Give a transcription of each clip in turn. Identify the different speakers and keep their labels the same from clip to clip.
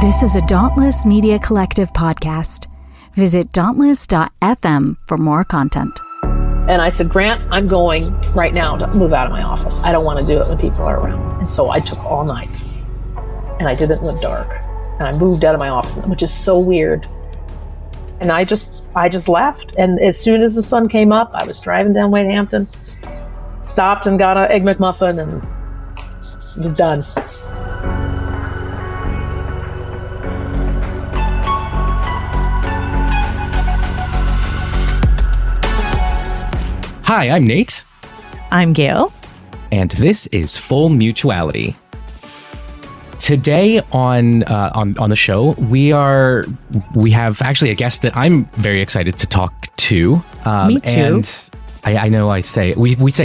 Speaker 1: This is a Dauntless Media Collective podcast. Visit dauntless.fm for more content.
Speaker 2: And I said, Grant, I'm going right now to move out of my office. I don't want to do it when people are around. And so I took all night and I did it in the dark. And I moved out of my office, which is so weird. And I just left. And as soon as the sun came up, I was driving down Wade Hampton, stopped and got an Egg McMuffin, and it was done.
Speaker 3: Hi, I'm Nate.
Speaker 4: I'm Gail.
Speaker 3: And this is Full Mutuality. Today on the show, we have actually a guest that I'm very excited to talk to.
Speaker 4: Me too.
Speaker 3: And I know we say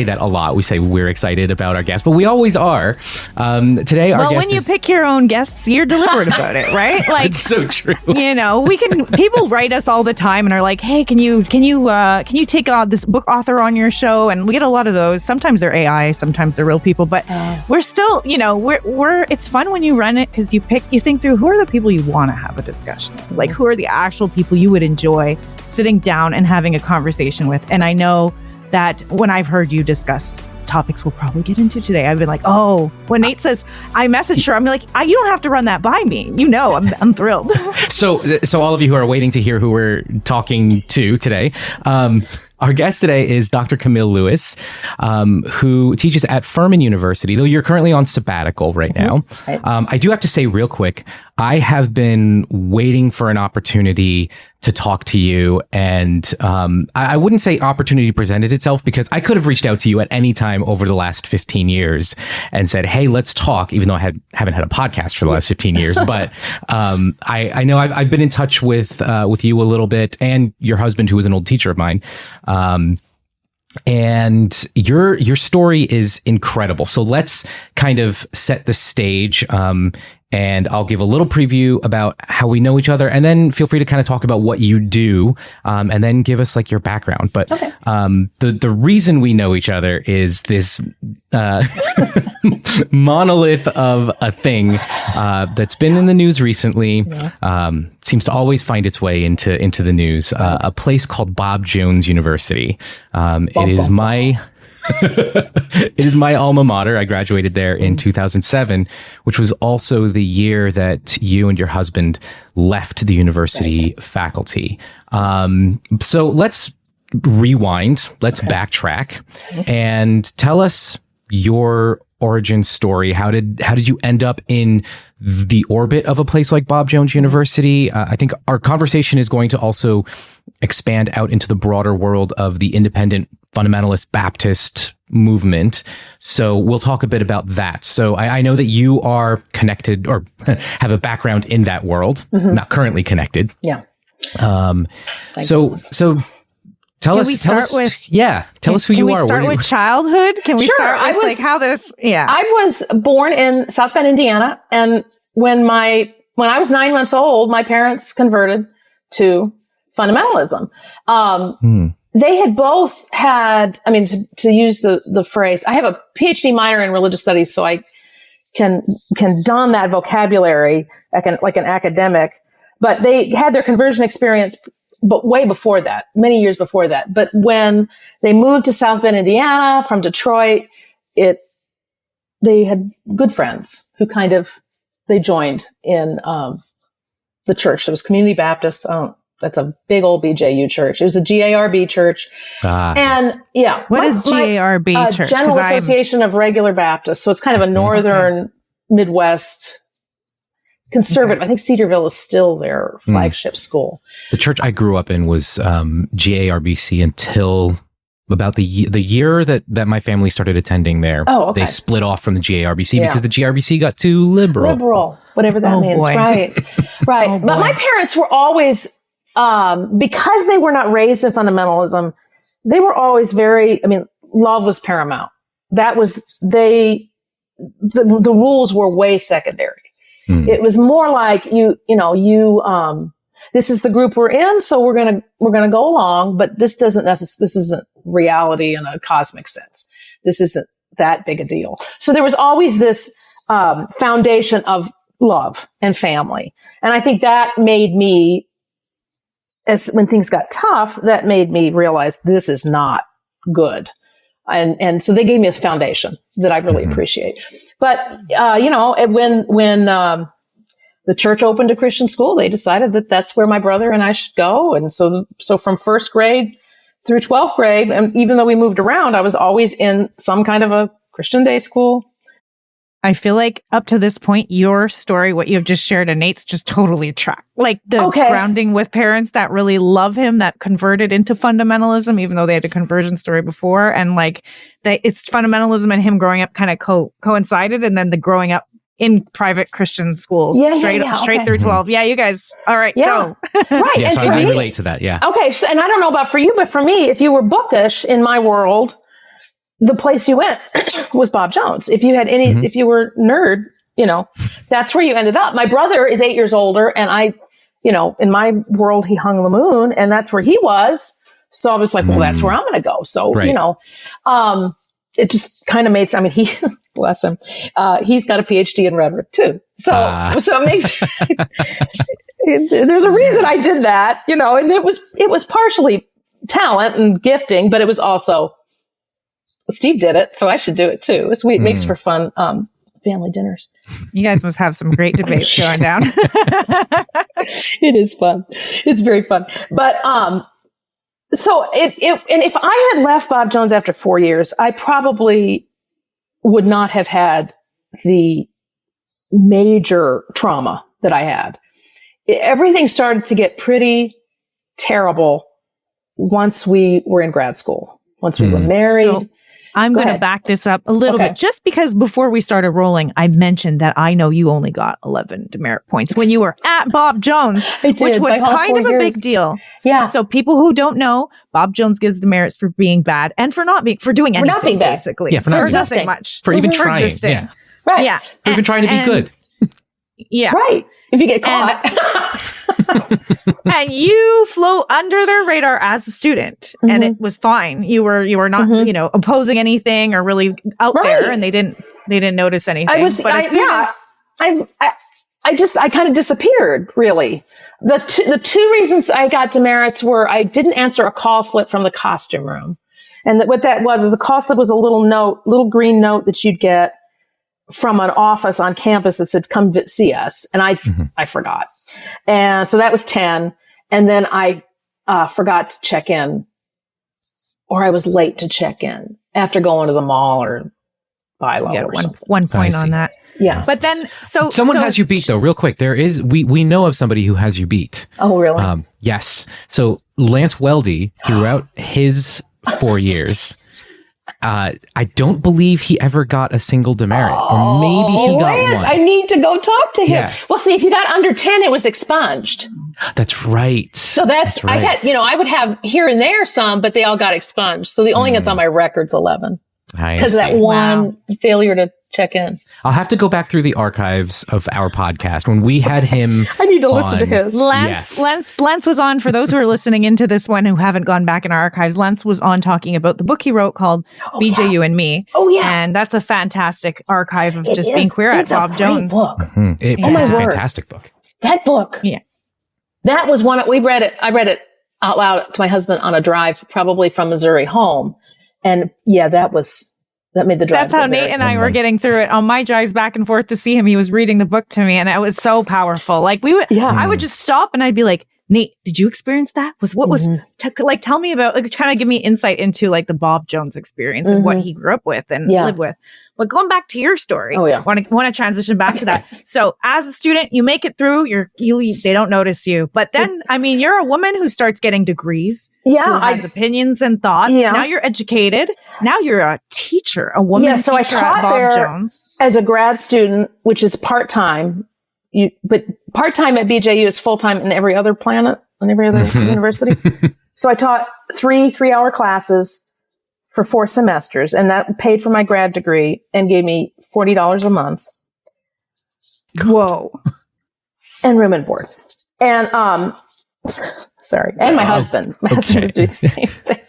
Speaker 3: that a lot. We say we're excited about our guests, but we always are. Today, our guest
Speaker 4: when you pick your own guests, you're deliberate about it, right? Like,
Speaker 3: it's so true.
Speaker 4: You know, people write us all the time and are like, "Hey, can you take this book author on your show?" And we get a lot of those. Sometimes they're AI, sometimes they're real people, but we're still, we're. It's fun when you run it because you think through who are the people you want to have a discussion with, like who are the actual people you would enjoy sitting down and having a conversation with. And I know that when I've heard you discuss topics we'll probably get into today, I've been like, oh, when Nate says, I messaged her, I'm like, you don't have to run that by me. I'm thrilled.
Speaker 3: So all of you who are waiting to hear who we're talking to today, our guest today is Dr. Camille Lewis, who teaches at Furman University, though you're currently on sabbatical right now. I do have to say real quick, I have been waiting for an opportunity to talk to you, and I wouldn't say opportunity presented itself because I could have reached out to you at any time over the last 15 years and said, hey, let's talk, even though I haven't had a podcast for the last 15 years. But I know I've been in touch with you a little bit, and your husband, who was an old teacher of mine. And your story is incredible. So let's kind of set the stage. And I'll give a little preview about how we know each other, and then feel free to kind of talk about what you do, and then give us like your background. But okay. The reason we know each other is this monolith of a thing that's been in the news recently. Yeah. Seems to always find its way into the news. A place called Bob Jones University. It is my alma mater. I graduated there in 2007, which was also the year that you and your husband left the university faculty. So let's rewind. Let's backtrack and tell us your origin story. How did you end up in the orbit of a place like Bob Jones University? I think our conversation is going to also expand out into the broader world of the independent fundamentalist Baptist movement. So we'll talk a bit about that. So I know that you are connected or have a background in that world, not currently connected.
Speaker 2: Yeah.
Speaker 3: So tell us who you are.
Speaker 4: Can we start with childhood? Can we start with how this? Yeah.
Speaker 2: I was born in South Bend, Indiana, and when I was 9 months old, my parents converted to fundamentalism. They had both had, to use the phrase, I have a PhD minor in religious studies, so I can don that vocabulary like an academic, but they had their conversion experience but way before that, many years before that. But when they moved to South Bend, Indiana from Detroit, they had good friends who they joined in the church. It was Community Baptist. That's a big old BJU church. It was a GARB church. Yeah.
Speaker 4: What is GARB church?
Speaker 2: General Association of Regular Baptists. So it's kind of a northern Midwest conservative. Okay. I think Cedarville is still their flagship school.
Speaker 3: The church I grew up in was GARBC until about the year that my family started attending there. Oh, okay. They split off from the GARBC because the GARBC got too liberal.
Speaker 2: Whatever that means. Boy. Right. Oh, but my parents were always, because they were not raised in fundamentalism, they were always love was paramount. That was, the rules were way secondary. It was more like this is the group we're in, so we're gonna go along, but this isn't reality in a cosmic sense. This isn't that big a deal. So there was always this foundation of love and family. And I think that made me, when things got tough, that made me realize this is not good. And so they gave me a foundation that I really appreciate. But, when the church opened a Christian school, they decided that that's where my brother and I should go. And so from first grade through 12th grade, and even though we moved around, I was always in some kind of a Christian day school.
Speaker 4: I feel like up to this point, your story, what you've just shared, and Nate's just totally tracked. Like the grounding with parents that really love him, that converted into fundamentalism, even though they had a conversion story before. And like it's fundamentalism and him growing up kind of coincided. And then the growing up in private Christian schools straight through 12. Yeah, you guys. All right.
Speaker 2: Yeah.
Speaker 4: So
Speaker 2: right.
Speaker 3: Yeah, so I relate to that. Yeah.
Speaker 2: Okay. So, and I don't know about for you, but for me, if you were bookish in my world, the place you went was Bob Jones. If you had if you were nerd, that's where you ended up. My brother is 8 years older, and I, in my world, he hung the moon, and that's where he was. So I was like, well, that's where I'm going to go. So, it just kind of made, he, bless him, he's got a PhD in rhetoric too. So it makes, there's a reason I did that, and it was partially talent and gifting, but it was also, Steve did it, so I should do it too. It makes for fun family dinners.
Speaker 4: You guys must have some great debates going down.
Speaker 2: It is fun. It's very fun. But so and if I had left Bob Jones after 4 years, I probably would not have had the major trauma that I had. Everything started to get pretty terrible once we were in grad school, once we were married.
Speaker 4: So I'm going to back this up a little bit, just because before we started rolling, I mentioned that I know you only got 11 demerit points when you were at Bob Jones, which was kind of a big deal.
Speaker 2: Yeah.
Speaker 4: So people who don't know, Bob Jones gives demerits for being bad and for doing anything,
Speaker 2: not being bad.
Speaker 4: Basically.
Speaker 3: Yeah, for not
Speaker 4: existing much.
Speaker 3: For even trying.
Speaker 4: Existing.
Speaker 3: Yeah.
Speaker 2: Right.
Speaker 4: Yeah.
Speaker 3: For even trying to be good.
Speaker 4: Yeah.
Speaker 2: Right. If you get caught.
Speaker 4: And you float under their radar as a student, and it was fine. You were not, opposing anything or really out there, and they didn't notice anything. I kind of disappeared, really. The two reasons I got demerits were I didn't answer a call slip from the costume room. And what that was is a call slip was a little green note that you'd get from an office on campus that said, come see us. And I forgot. And so that was 10. And then I forgot to check in, or I was late to check in after going to the mall or buy low or something. One point on that.
Speaker 2: Yes.
Speaker 4: But then,
Speaker 3: someone has you beat though, real quick. There is, we know of somebody who has you beat.
Speaker 2: Oh, really?
Speaker 3: Yes. So Lance Weldy, throughout his 4 years, I don't believe he ever got a single demerit, or maybe he got one.
Speaker 2: I need to go talk to him.
Speaker 3: Yeah.
Speaker 2: Well, see, if you got under 10, it was expunged.
Speaker 3: That's right.
Speaker 2: So that's right. I got, I would have here and there some, but they all got expunged. So the only that's on my record's 11 because of that one failure to check in.
Speaker 3: I'll have to go back through the archives of our podcast when we had him.
Speaker 2: I need to listen to his.
Speaker 4: Lance was on, for those who are listening into this one who haven't gone back in our archives, Lance was on talking about the book he wrote called BJU and Me.
Speaker 2: Oh, yeah.
Speaker 4: And that's a fantastic archive of just being queer at Bob Jones.
Speaker 2: Book.
Speaker 3: Mm-hmm. It's a fantastic book.
Speaker 2: That book.
Speaker 4: Yeah.
Speaker 2: That was one, I read it out loud to my husband on a drive, probably from Missouri home. And that made the drive.
Speaker 4: That's how Nate and I were getting through it on my drives back and forth to see him. He was reading the book to me, and it was so powerful. Like I would just stop and I'd be like, Nate, did you experience that? Tell me about, trying to give me insight into like the Bob Jones experience and what he grew up with and lived with. But going back to your story, want to transition back to that. So as a student, you make it through. They don't notice you, but then you're a woman who starts getting degrees. Yeah, who has opinions and thoughts. Yeah. Now you're educated. Now you're a teacher, a woman teacher
Speaker 2: I taught
Speaker 4: at Bob Jones
Speaker 2: as a grad student, which is part time. But part time at BJU is full time in every other planet, in every other university. So I taught 3-hour classes for 4 semesters, and that paid for my grad degree and gave me $40 a month.
Speaker 4: Whoa.
Speaker 2: And room and board. And, sorry. And my husband. My husband was doing the same thing.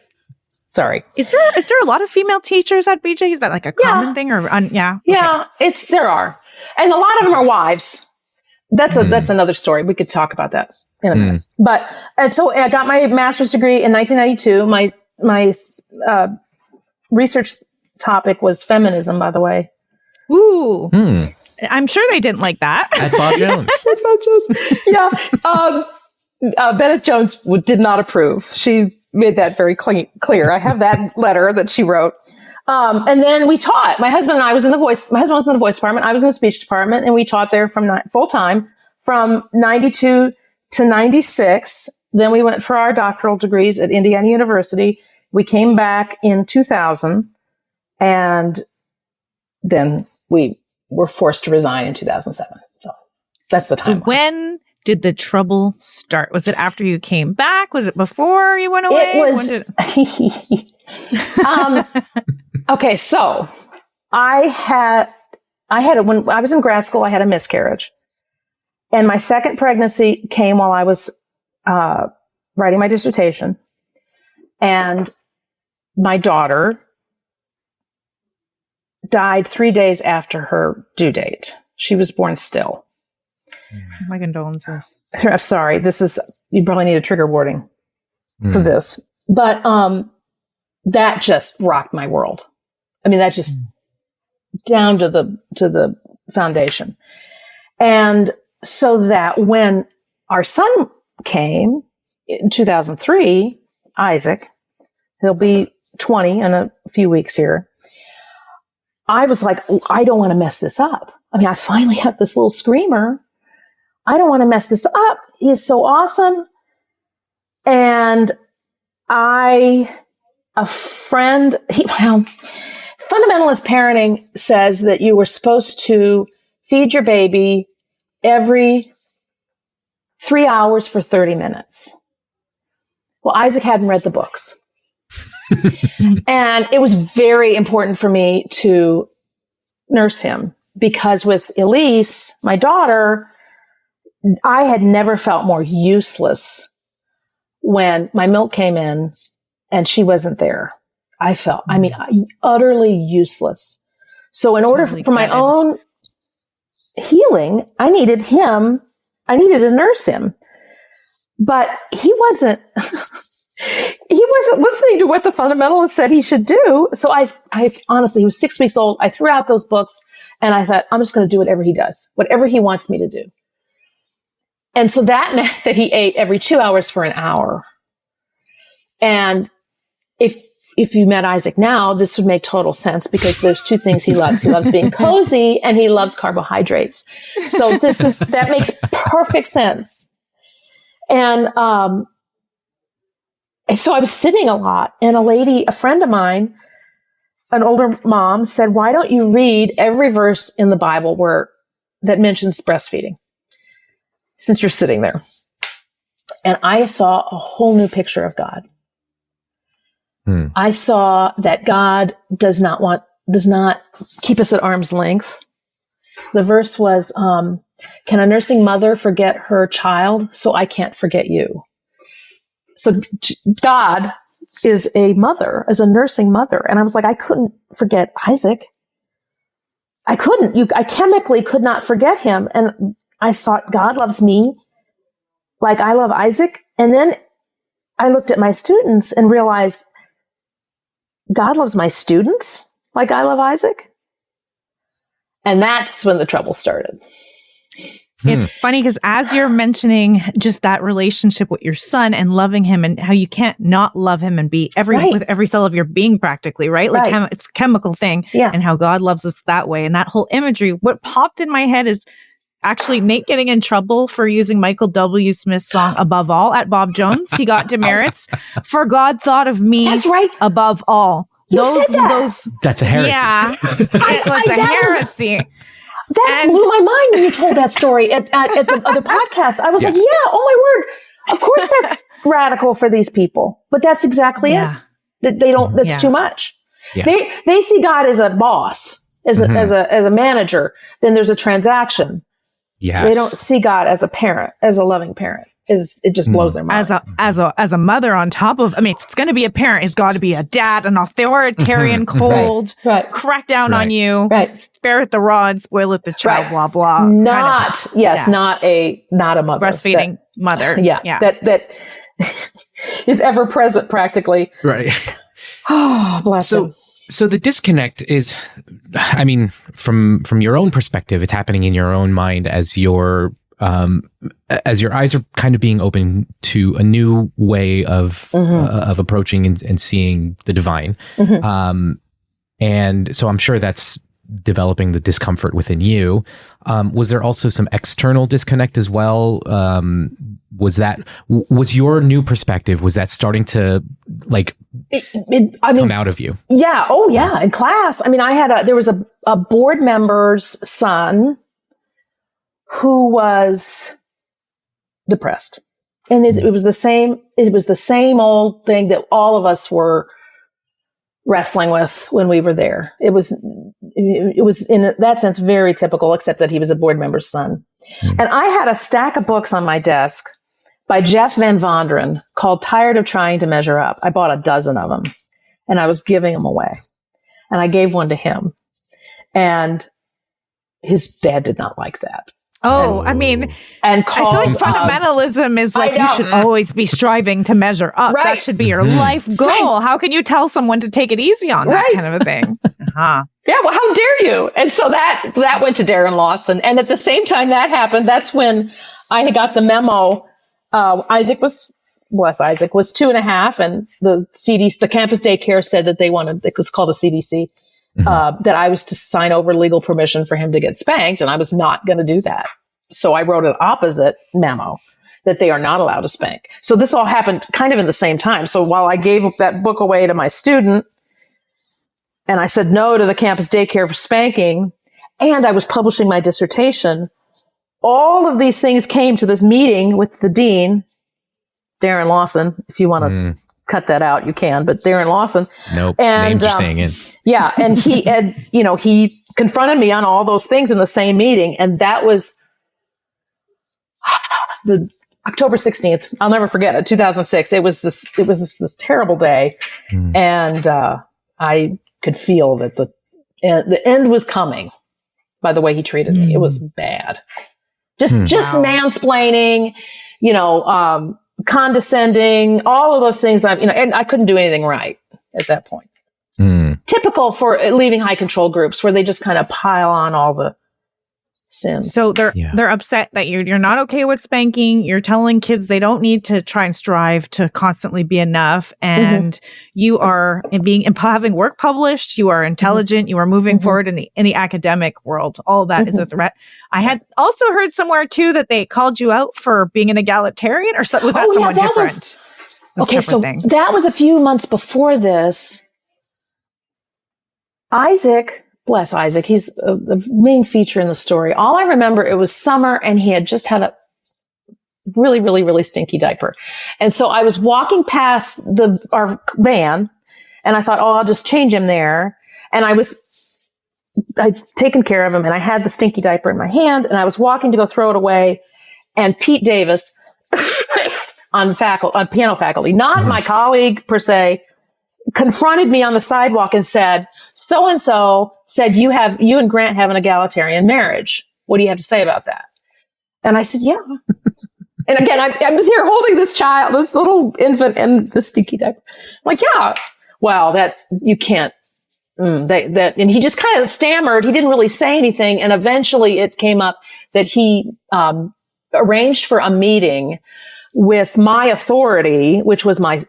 Speaker 2: Sorry.
Speaker 4: Is there a lot of female teachers at BJU? Is that like a common thing or,
Speaker 2: Yeah, there are. And a lot of them are wives. that's another story. We could talk about that in a minute. But, and so I got my master's degree in 1992. My research topic was feminism, by the way.
Speaker 4: Ooh. I'm sure they didn't like that.
Speaker 3: At Bob Jones.
Speaker 2: Yeah. Bennett Jones did not approve. She made that very clear. I have that letter that she wrote. And then we taught. My husband was in the voice department. I was in the speech department, and we taught there full time from 92 to 96. Then we went for our doctoral degrees at Indiana University. We came back in 2000, and then we were forced to resign in 2007. So that's the time.
Speaker 4: So when did the trouble start? Was it after you came back? Was it before you went away?
Speaker 2: It was. Okay, so I had when I was in grad school, I had a miscarriage, and my second pregnancy came while I was writing my dissertation, and my daughter died 3 days after her due date. She was born still.
Speaker 4: My condolences.
Speaker 2: I'm sorry. You probably need a trigger warning for this. But that just rocked my world. I mean, that just down to the foundation. And so that when our son came in 2003, Isaac, he'll be 20 in a few weeks here. I was like, I don't want to mess this up. I mean, I finally have this little screamer. I don't want to mess this up. He's so awesome. And fundamentalist parenting says that you were supposed to feed your baby every 3 hours for 30 minutes. Well, Isaac hadn't read the books. And it was very important for me to nurse him because with Elise, my daughter, I had never felt more useless when my milk came in and she wasn't there. I felt, utterly useless. So in order for my own healing, I needed to nurse him. But he wasn't listening to what the fundamentalist said he should do. So I honestly, he was 6 weeks old. I threw out those books and I thought, I'm just going to do whatever he does, whatever he wants me to do. And so that meant that he ate every 2 hours for an hour. And if you met Isaac now, this would make total sense because there's two things he loves. He loves being cozy and he loves carbohydrates. So that makes perfect sense. And so I was sitting a lot, and a friend of mine, an older mom, said, why don't you read every verse in the Bible that mentions breastfeeding, since you're sitting there? And I saw a whole new picture of God. I saw that God does not keep us at arm's length. The verse was, can a nursing mother forget her child? So I can't forget you. So God is a nursing mother. And I was like, I couldn't forget Isaac. I chemically could not forget him. And I thought, God loves me like I love Isaac. And then I looked at my students and realized God loves my students like I love Isaac. And that's when the trouble started.
Speaker 4: It's funny because as you're mentioning just that relationship with your son and loving him and how you can't not love him and be with every cell of your being practically, right? Like it's a chemical thing.
Speaker 2: Yeah.
Speaker 4: And how God loves us that way. And that whole imagery, what popped in my head is actually Nate getting in trouble for using Michael W. Smith's song Above All at Bob Jones. He got demerits for God thought of me above all.
Speaker 3: That's a heresy.
Speaker 4: Yeah. It was a heresy.
Speaker 2: That blew my mind when you told that story at the other podcast. I was like, yeah, oh my word. Of course that's radical for these people. But that's exactly it. They don't, that's too much. Yeah. They see God as a boss, as a manager. Then there's a transaction.
Speaker 3: Yes.
Speaker 2: They don't see God as a parent, as a loving parent. it just blows their mind.
Speaker 4: As a mother on top of, I mean, if it's going to be a parent, it's got to be a dad, an authoritarian, cold, crack down on you, spare it the rod, spoil it the child, blah, blah.
Speaker 2: Not a mother.
Speaker 4: Breastfeeding mother.
Speaker 2: That is ever present practically.
Speaker 3: Right.
Speaker 2: Oh, bless him.
Speaker 3: So the disconnect is, I mean, from your own perspective, it's happening in your own mind as your eyes are kind of being open to a new way of approaching and seeing the divine. And so I'm sure that's developing the discomfort within you. Was there also some external disconnect as well? Was your new perspective, was that starting to come out of you?
Speaker 2: Yeah. Oh yeah. In class. I mean, there was a board member's son who was depressed. And it was the same old thing that all of us were wrestling with when we were there. It was in that sense very typical, except that he was a board member's son. And I had a stack of books on my desk by Jeff Van Vonderen called Tired of Trying to Measure Up. I bought a dozen of them and I was giving them away. And I gave one to him. And his dad did not like that.
Speaker 4: Oh, I mean, I feel like fundamentalism is like you should always be striving to measure up. That should be your life goal. How can you tell someone to take it easy on that kind of a thing?
Speaker 2: Yeah, well, how dare you? And so that went to Darren Lawson. And at the same time that happened, that's when I had got the memo. Isaac was 2.5, and the campus daycare said that it was called a CDC. That I was to sign over legal permission for him to get spanked, and I was not going to do that. So I wrote an opposite memo that they are not allowed to spank. So this all happened kind of in the same time. So while I gave that book away to my student, and I said no to the campus daycare for spanking, and I was publishing my dissertation, all of these things came to this meeting with the dean, Darren Lawson. If you want to cut that out, you can, but Darren Lawson.
Speaker 3: Nope. Names are staying in.
Speaker 2: Yeah. And he confronted me on all those things in the same meeting. And that was the October 16th. I'll never forget it. 2006. It was this terrible day. And, I could feel that the end was coming by the way he treated me. It was bad. Just mansplaining, condescending, all of those things. And I couldn't do anything right at that point. Typical for leaving high control groups where they just kind of pile on all the sins.
Speaker 4: So they're upset that you're not okay with spanking. You're telling kids they don't need to try and strive to constantly be enough. And you are having work published. You are intelligent. You are moving forward in the academic world. All of that is a threat. I had also heard somewhere too that they called you out for being an egalitarian or something. Was that someone different?
Speaker 2: That was a few months before this. Isaac, bless Isaac, he's the main feature in the story. All I remember, it was summer and he had just had a really, really, really stinky diaper. And so I was walking past our van and I thought, I'll just change him there. And I'd taken care of him and I had the stinky diaper in my hand and I was walking to go throw it away. And Pete Davis on piano faculty, not my colleague per se, confronted me on the sidewalk and said, so-and-so said you and Grant have an egalitarian marriage. What do you have to say about that? And I said, yeah. And again, I was here holding this child, this little infant in the stinky diaper. I'm like, yeah. Well, that you can't, and he just kind of stammered. He didn't really say anything. And eventually it came up that he, arranged for a meeting with my authority, which was my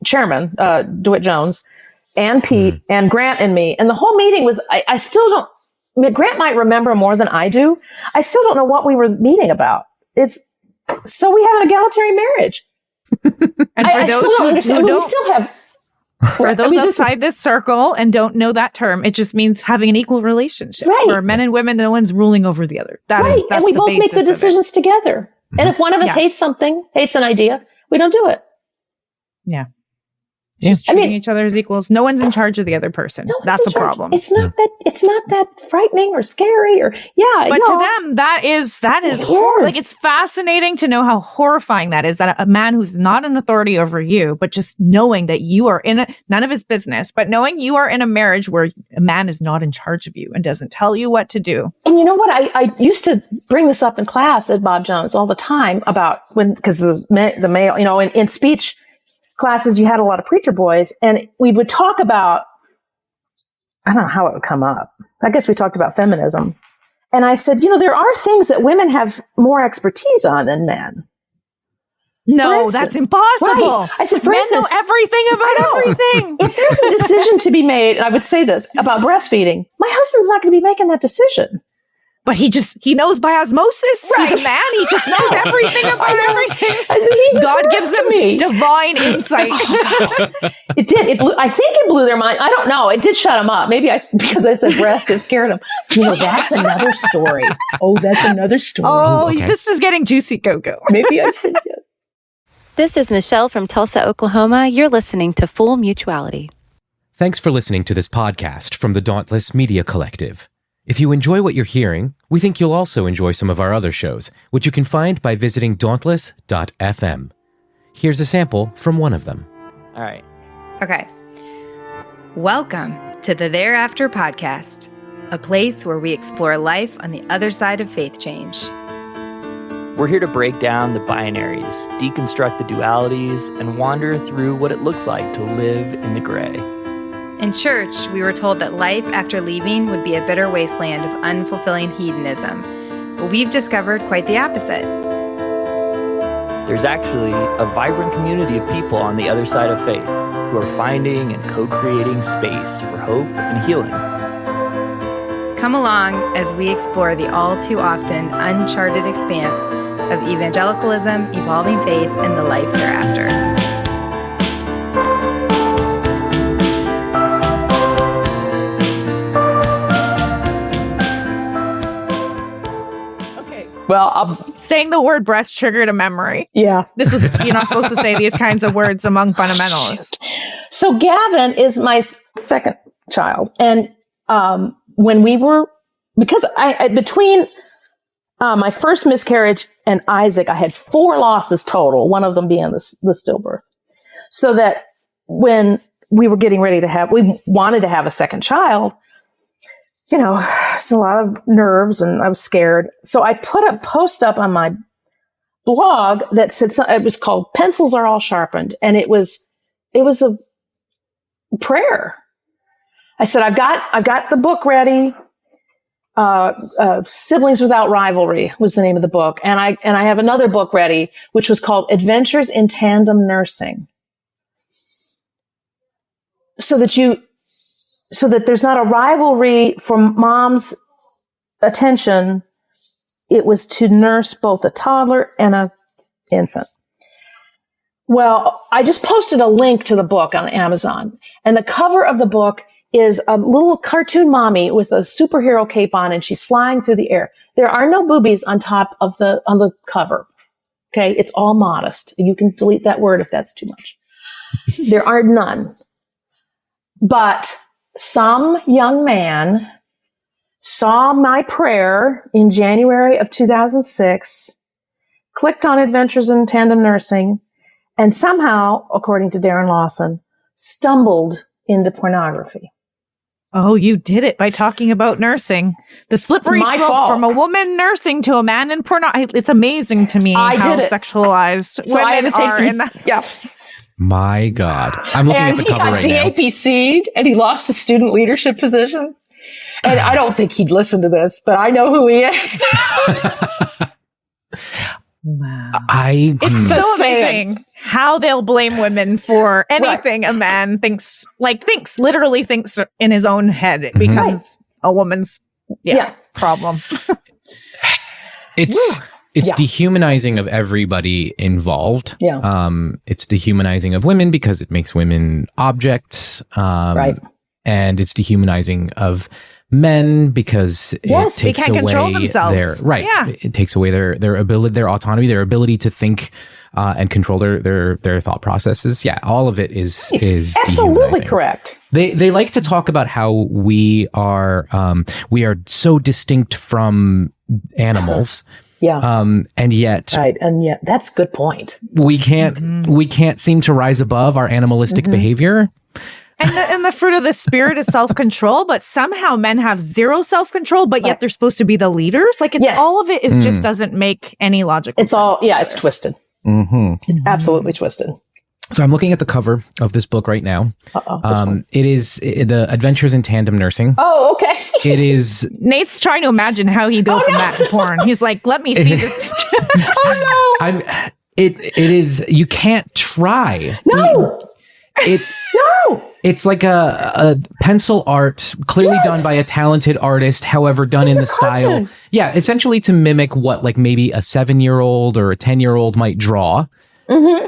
Speaker 2: chairman, DeWitt Jones, and Pete and Grant and me. And the whole meeting was, I still don't, Grant might remember more than I do. I still don't know what we were meeting about. So we have an egalitarian marriage.
Speaker 4: And
Speaker 2: I still don't understand. We still have.
Speaker 4: For those outside this circle and don't know that term, it just means having an equal relationship. Right. For men and women, no one's ruling over the other. That's
Speaker 2: and we both make the decisions together. And if one of us hates an idea, we don't do it.
Speaker 4: Yeah. Just treating each other as equals. No one's in charge of the other person. That's a problem.
Speaker 2: It's not that frightening or scary or But
Speaker 4: to them, that is like, it's fascinating to know how horrifying that is, that a man who's not an authority over you, but just knowing that you are in none of his business, but knowing you are in a marriage where a man is not in charge of you and doesn't tell you what to do.
Speaker 2: And you know what? I used to bring this up in class at Bob Jones all the time about because the male, in speech classes, you had a lot of preacher boys, and we would talk about, I don't know how it would come up. I guess we talked about feminism. And I said, there are things that women have more expertise on than men.
Speaker 4: No, that's impossible.
Speaker 2: Right. I said, for
Speaker 4: men
Speaker 2: instance,
Speaker 4: know everything about everything.
Speaker 2: If there's a decision to be made, and I would say this about breastfeeding, my husband's not going to be making that decision.
Speaker 4: But he knows by osmosis. Right. He's a man. He just knows everything about everything. God gives him divine insight.
Speaker 2: It did. I think it blew their mind. I don't know. It did shut them up. Maybe because I said breast, it scared them. That's another story. Oh, that's another story.
Speaker 4: Oh, okay. This is getting juicy, Go-Go.
Speaker 2: Maybe I should.
Speaker 5: This is Michelle from Tulsa, Oklahoma. You're listening to Full Mutuality.
Speaker 3: Thanks for listening to this podcast from the Dauntless Media Collective. If you enjoy what you're hearing, we think you'll also enjoy some of our other shows, which you can find by visiting dauntless.fm. Here's a sample from one of them.
Speaker 6: All right.
Speaker 7: Okay. Welcome to the Thereafter Podcast, a place where we explore life on the other side of faith change.
Speaker 6: We're here to break down the binaries, deconstruct the dualities, and wander through what it looks like to live in the gray.
Speaker 7: In church, we were told that life after leaving would be a bitter wasteland of unfulfilling hedonism, but we've discovered quite the opposite.
Speaker 6: There's actually a vibrant community of people on the other side of faith who are finding and co-creating space for hope and healing.
Speaker 7: Come along as we explore the all too often uncharted expanse of evangelicalism, evolving faith, and the life thereafter.
Speaker 2: Well,
Speaker 4: saying the word breast triggered a memory.
Speaker 2: Yeah.
Speaker 4: You're not supposed to say these kinds of words among fundamentalists.
Speaker 2: So Gavin is my second child. And when we were, because between my first miscarriage and Isaac, I had 4 losses total, one of them being the stillbirth. So that when we were getting ready we wanted to have a second child, it's a lot of nerves and I was scared. So I put a post up on my blog that said, it was called Pencils Are All Sharpened. And it was a prayer. I said, I've got the book ready. Siblings Without Rivalry was the name of the book. And I have another book ready, which was called Adventures in Tandem Nursing. So that there's not a rivalry for mom's attention. It was to nurse both a toddler and an infant. Well, I just posted a link to the book on Amazon, and the cover of the book is a little cartoon mommy with a superhero cape on, and she's flying through the air. There are no boobies on top of on the cover. Okay. It's all modest. You can delete that word if that's too much. There are none. But some young man saw my prayer in January of 2006, clicked on Adventures in Tandem Nursing, and somehow, according to Darren Lawson, stumbled into pornography.
Speaker 4: Oh, you did it by talking about nursing. The slippery slope from a woman nursing to a man in pornography. It's amazing to me how sexualized women are in that.
Speaker 2: Yeah.
Speaker 3: My God. I'm looking at the cover right now.
Speaker 2: And he got DAPC'd and he lost his student leadership position. And I don't think he'd listen to this, but I know who he is.
Speaker 4: Wow. It's so amazing how they'll blame women for anything a man literally thinks in his own head because a woman's problem.
Speaker 3: It's dehumanizing of everybody involved.
Speaker 2: Yeah.
Speaker 3: It's dehumanizing of women because it makes women objects.
Speaker 2: Right.
Speaker 3: and it's dehumanizing of men because it takes
Speaker 4: they can't control
Speaker 3: away
Speaker 4: themselves.
Speaker 3: It takes away their ability, their autonomy, their ability to think and control their thought processes. Yeah, all of it is
Speaker 2: absolutely
Speaker 3: dehumanizing.
Speaker 2: correct.
Speaker 3: They like to talk about how we are so distinct from animals.
Speaker 2: Yeah.
Speaker 3: And yet
Speaker 2: that's a good point.
Speaker 3: we can't seem to rise above our animalistic behavior.
Speaker 4: And the fruit of the spirit is self-control, but somehow men have zero self-control, but yet they're supposed to be the leaders. Like all of it is just doesn't make any logical sense.
Speaker 2: It's all, it's twisted.
Speaker 3: Mm-hmm.
Speaker 2: It's absolutely twisted.
Speaker 3: So I'm looking at the cover of this book right now. It is The Adventures in Tandem Nursing.
Speaker 2: Oh, okay.
Speaker 3: It is.
Speaker 4: Nate's trying to imagine how he built that in porn. He's like, let me see this.
Speaker 2: Oh no.
Speaker 3: It is. You can't try.
Speaker 2: No. No.
Speaker 3: It's like a pencil art, clearly done by a talented artist, however, done in the style. Yeah, essentially to mimic what like maybe a 7-year-old or a 10-year-old might draw. Mm-hmm.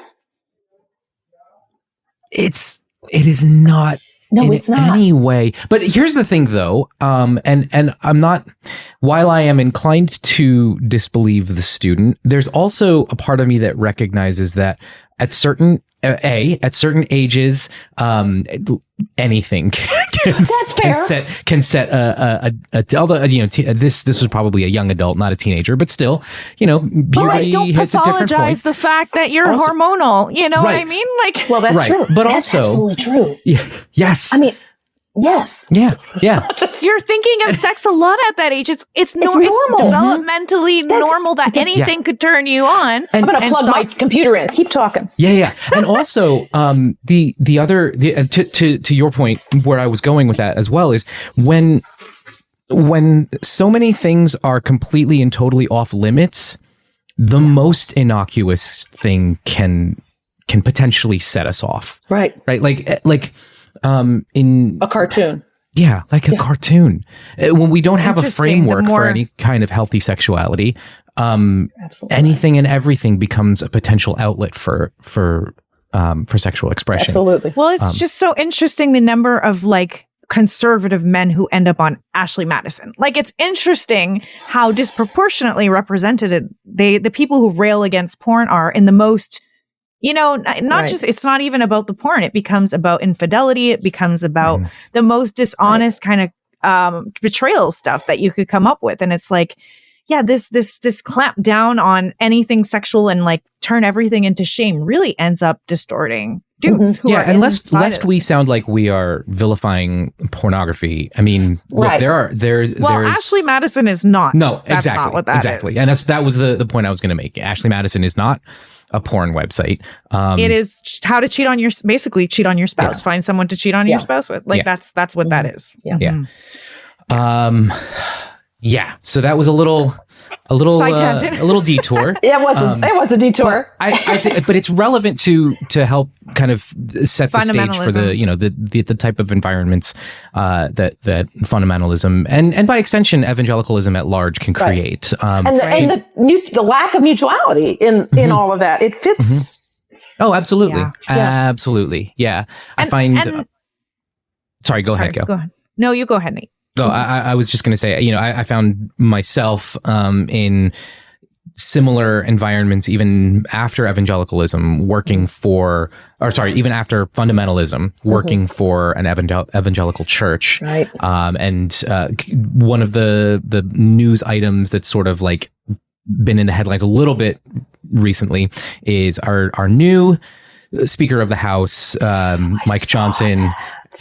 Speaker 3: It is not in any way. But here's the thing though, and I'm not, while I am inclined to disbelieve the student, there's also a part of me that recognizes that at certain ages, anything can set this was probably a young adult, not a teenager, but still, puberty
Speaker 4: don't
Speaker 3: hits at different points.
Speaker 4: The fact that you're hormonal, what I mean? Like,
Speaker 2: well, that's true.
Speaker 3: But
Speaker 2: that's
Speaker 3: also,
Speaker 2: absolutely true.
Speaker 3: Yes.
Speaker 2: I mean, yes.
Speaker 3: Yeah.
Speaker 4: You're thinking of sex a lot at that age. It's normal. It's developmentally normal that anything could turn you on.
Speaker 2: I'm going to plug my computer in. Keep talking.
Speaker 3: Yeah. And also, the other to your point, where I was going with that as well is when so many things are completely and totally off limits, the most innocuous thing can potentially set us off. Right. Like in a
Speaker 2: cartoon.
Speaker 3: Yeah, like a cartoon. When we don't have a framework for any kind of healthy sexuality, anything and everything becomes a potential outlet for sexual expression.
Speaker 2: Absolutely.
Speaker 4: Well, it's just so interesting the number of like conservative men who end up on Ashley Madison. Like, it's interesting how disproportionately represented the people who rail against porn are in the most, just, it's not even about the porn. It becomes about infidelity. It becomes about the most dishonest kind of betrayal stuff that you could come up with. And it's like, this clamp down on anything sexual and like turn everything into shame really ends up distorting dudes who are
Speaker 3: and lest we sound like we are vilifying pornography. I mean, look, there's
Speaker 4: Ashley Madison is not.
Speaker 3: No,
Speaker 4: that's
Speaker 3: exactly.
Speaker 4: not what that is.
Speaker 3: And that was the point I was going to make. Ashley Madison is not a porn website.
Speaker 4: It is how to cheat on your spouse. Find someone to cheat on your spouse with. Like that's what that is.
Speaker 3: So that was a little
Speaker 4: side tangent.
Speaker 3: a little detour.
Speaker 2: It was a detour.
Speaker 3: I think, but it's relevant to help kind of set the stage for the type of environments that fundamentalism and by extension evangelicalism at large can create.
Speaker 2: And the lack of mutuality in all of that, it fits.
Speaker 3: Oh, absolutely, absolutely, yeah. I find. Sorry, go ahead, Gail.
Speaker 4: Go ahead. No, you go ahead, Nate.
Speaker 3: Oh, I was just going to say, I found myself in similar environments even after evangelicalism, even after fundamentalism, working for an evangelical church. Right. And one of the news items that's sort of like been in the headlines a little bit recently is our new Speaker of the House, Mike Johnson.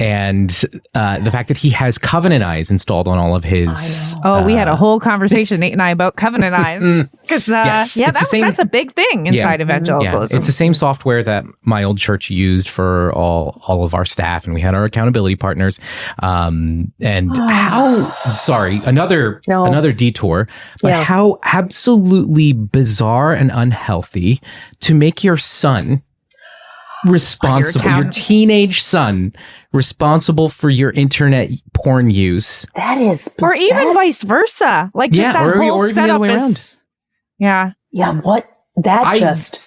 Speaker 3: And the fact that he has Covenant Eyes installed on all of his.
Speaker 4: We had a whole conversation, Nate and I, about Covenant Eyes. Because that's a big thing inside evangelicalism.
Speaker 3: Yeah. It's the same software that my old church used for all of our staff, and we had our accountability partners. Another detour, but how absolutely bizarre and unhealthy to make your son responsible, your teenage son responsible for your internet porn use.
Speaker 2: That is,
Speaker 4: or even vice versa. Like, just that whole
Speaker 3: or even the other way around.
Speaker 2: Yeah. What that
Speaker 3: as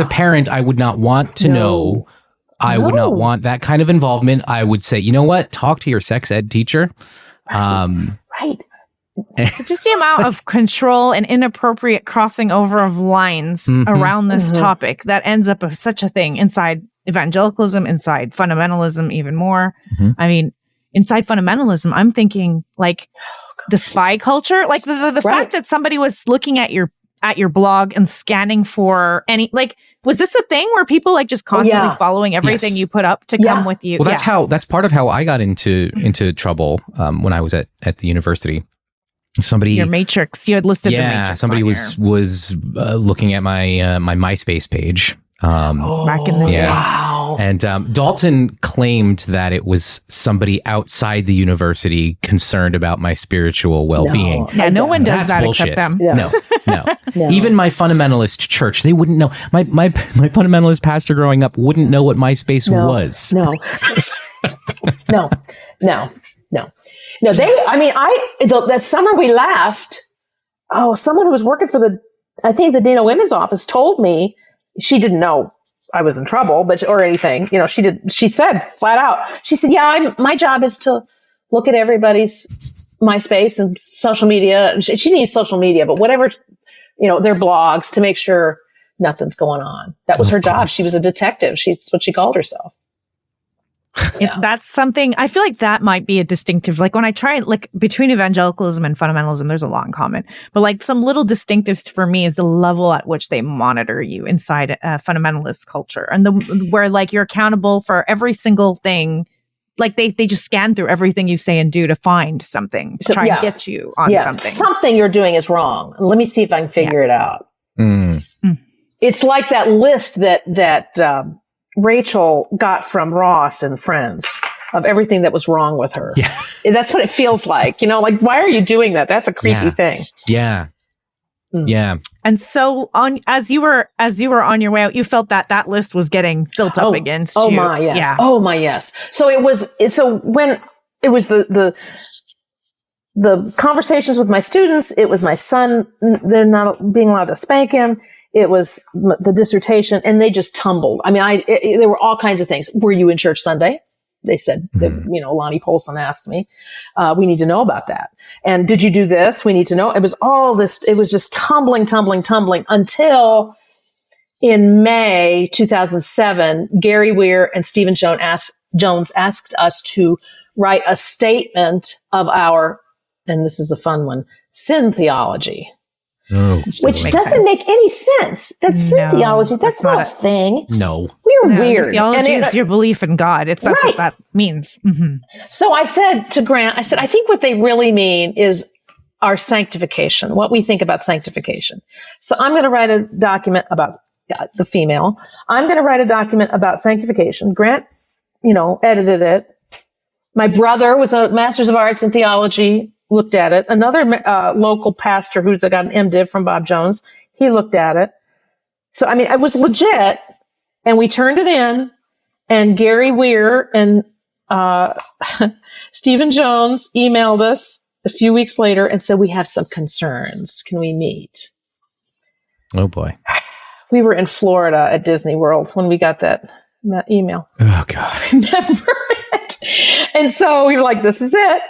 Speaker 3: a parent, I would not want to know I would not want that kind of involvement. I would say, you know what? Talk to your sex ed teacher.
Speaker 2: Right.
Speaker 4: Just the amount of control and inappropriate crossing over of lines around this topic that ends up with such a thing inside evangelicalism, inside fundamentalism, even more. I mean, inside fundamentalism, I'm thinking like the spy culture, like the fact that somebody was looking at your blog and scanning for any, like, was this a thing where people like just constantly following everything you put up to come with you?
Speaker 3: Well, that's part of how I got into trouble when I was at the university. Somebody,
Speaker 4: your matrix, you had listed the matrix.
Speaker 3: Somebody was looking at my my MySpace page.
Speaker 4: Back in the day.
Speaker 2: Wow.
Speaker 3: And Dalton claimed that it was somebody outside the university concerned about my spiritual well-being.
Speaker 4: No one does
Speaker 3: That's
Speaker 4: that
Speaker 3: bullshit.
Speaker 4: except them.
Speaker 3: No. Even my fundamentalist church, they wouldn't know. My fundamentalist pastor growing up wouldn't know what MySpace was.
Speaker 2: No, that summer we left, someone who was working for the Dean of Women's office told me, she didn't know I was in trouble, or anything, she said flat out, she said, my job is to look at everybody's MySpace and social media. She didn't use social media, but whatever, their blogs to make sure nothing's going on. That was her job. She was a detective. She's what she called herself.
Speaker 4: That's something I feel like that might be a distinctive, like when I try, like between evangelicalism and fundamentalism, there's a lot in common, but like some little distinctives for me is the level at which they monitor you inside a fundamentalist culture, and where like you're accountable for every single thing. Like they just scan through everything you say and do to find something, to try and get you on something.
Speaker 2: Something you're doing is wrong. Let me see if I can figure it out. It's like that list that Rachel got from Ross and Friends of everything that was wrong with her. Yeah. That's what it feels like. Like, why are you doing that? That's a creepy thing.
Speaker 3: Yeah. Yeah.
Speaker 4: And so as you were on your way out, you felt that list was getting built up against you.
Speaker 2: My, yes. Yeah. Oh my, yes. So when it was the conversations with my students, it was my son, they're not being allowed to spank him. It was the dissertation, and they just tumbled. I mean, there were all kinds of things. Were you in church Sunday? They said, Lonnie Polson asked me, we need to know about that. And did you do this? We need to know. It was all this. It was just tumbling until in May 2007, Gary Weir and Stephen Jones asked us to write a statement of our, and this is a fun one, sin theology. Which doesn't make any sense. That's sin theology. That's not a thing.
Speaker 3: No.
Speaker 2: We're weird.
Speaker 4: Theology is your belief in God. That's what that means. Mm-hmm.
Speaker 2: So I said to Grant, I think what they really mean is our sanctification, what we think about sanctification. So I'm going to write a document about the female. I'm going to write a document about sanctification. Grant, edited it. My brother with a Master's of Arts in Theology looked at it. Another local pastor who's got an MDiv from Bob Jones, he looked at it. So, I mean, it was legit, and we turned it in, and Gary Weir and Stephen Jones emailed us a few weeks later and said, we have some concerns. Can we meet?
Speaker 3: Oh, boy.
Speaker 2: We were in Florida at Disney World when we got that email.
Speaker 3: Oh, God.
Speaker 2: Remember it? And so we were like, this is it.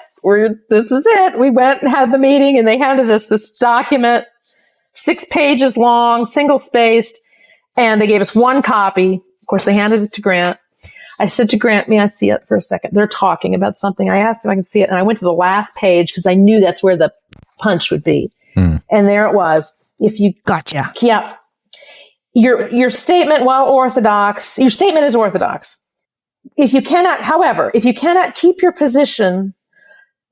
Speaker 2: This is it. We went and had the meeting, and they handed us this document, 6 pages long, single spaced, and they gave us one copy. Of course, they handed it to Grant. I said to Grant, may I see it for a second? They're talking about something. I asked if I could see it, and I went to the last page because I knew that's where the punch would be. And there it was.
Speaker 4: Gotcha.
Speaker 2: Yeah. Your statement, while orthodox, your statement is orthodox. If you cannot keep your position,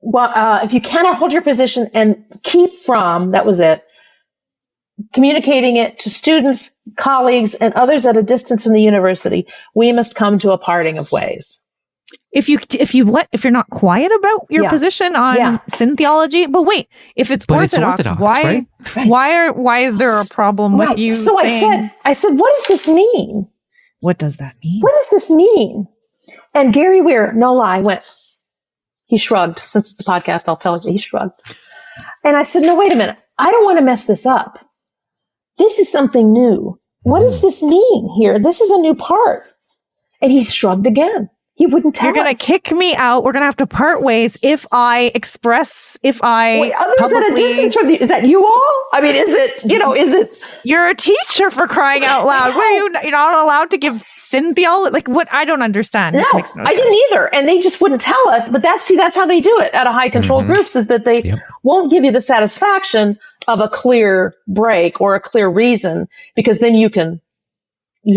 Speaker 2: if you cannot hold your position and keep from, that was it, communicating it to students, colleagues, and others at a distance from the university, we must come to a parting of ways.
Speaker 4: If you're not quiet about your position on sin theology, but wait, if it's orthodox, why, right? why is there a problem with you?
Speaker 2: So
Speaker 4: saying,
Speaker 2: I said, what does this mean?
Speaker 4: What does that mean?
Speaker 2: What does this mean? And Gary Weir, no lie, he shrugged. Since it's a podcast, I'll tell you, he shrugged. And I said, no, wait a minute. I don't want to mess this up. This is something new. What does this mean here? This is a new part. And he shrugged again. He wouldn't tell us.
Speaker 4: You're going to kick me out. We're going to have to part ways if I
Speaker 2: Wait, others at a
Speaker 4: publicly-
Speaker 2: distance from you. Is that you all? I mean, is it?
Speaker 4: You're a teacher, for crying out loud. What are you're not allowed to give sin theology? Like, what? I don't understand.
Speaker 2: No,
Speaker 4: This makes no
Speaker 2: I
Speaker 4: sense.
Speaker 2: didn't either. And they just wouldn't tell us. But that's how they do it at a high control groups, is that they won't give you the satisfaction of a clear break or a clear reason, because then you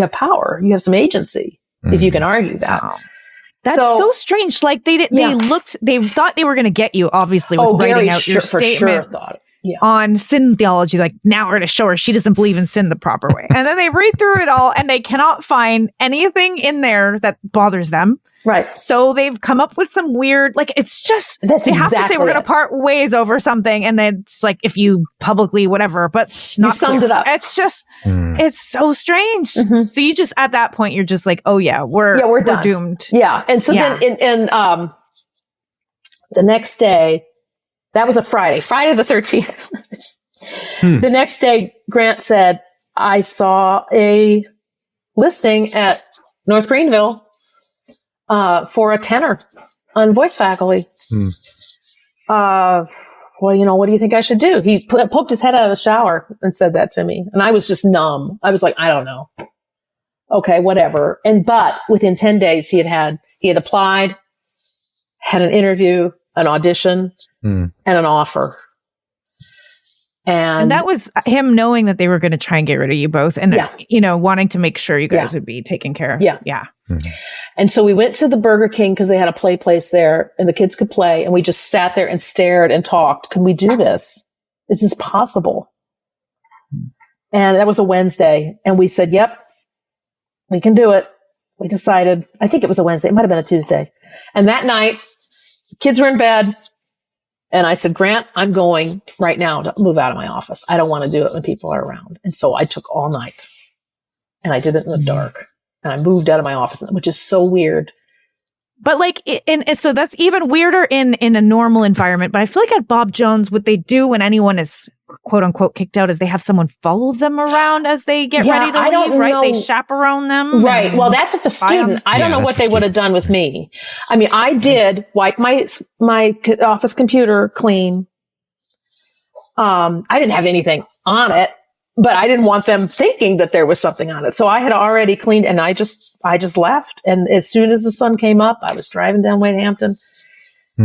Speaker 2: have power. You have some agency if you can argue that.
Speaker 4: Wow. That's so strange. Like they thought they were going to get you, obviously, with writing
Speaker 2: Gary
Speaker 4: out your
Speaker 2: for
Speaker 4: statement
Speaker 2: sure thought it.
Speaker 4: on sin theology. Like, now we're going to show her she doesn't believe in sin the proper way. And then they read through it all and they cannot find anything in there that bothers them.
Speaker 2: Right.
Speaker 4: So they've come up with some weird, like, it's just, they have to say we're going to part ways over something. And then it's like, if you publicly, whatever, but not
Speaker 2: you summed it up.
Speaker 4: It's just, it's so strange. So you just, at that point, you're just like, oh yeah, we're
Speaker 2: done.
Speaker 4: doomed.
Speaker 2: Yeah. And so then the next day, that was a Friday the 13th. The next day, Grant said, I saw a listing at North Greenville for a tenor on voice faculty. Well, what do you think I should do? He poked his head out of the shower and said that to me. And I was just numb. I was like, I don't know. Okay, whatever. But within 10 days, he had applied, had an interview, an audition, and an offer. And
Speaker 4: that was him knowing that they were going to try and get rid of you both, and wanting to make sure you guys would be taken care of. Yeah.
Speaker 2: And so we went to the Burger King because they had a play place there and the kids could play. And we just sat there and stared and talked. Can we do this? Is this possible? And that was a Wednesday. And we said, yep, we can do it. We decided, I think it was a Wednesday. It might've been a Tuesday. And that night, kids were in bed. And I said, Grant, I'm going right now to move out of my office. I don't want to do it when people are around. And so I took all night and I did it in the dark and I moved out of my office, which is so weird.
Speaker 4: But like, and so that's even weirder in a normal environment. But I feel like at Bob Jones, what they do when anyone is quote unquote kicked out is they have someone follow them around as they get ready to leave, right? They chaperone them.
Speaker 2: Right. Well, that's if a student, I don't know what they would have done with me. I mean, I did wipe my office computer clean. I didn't have anything on it, but I didn't want them thinking that there was something on it. So I had already cleaned and I just left. And as soon as the sun came up, I was driving down Wade Hampton,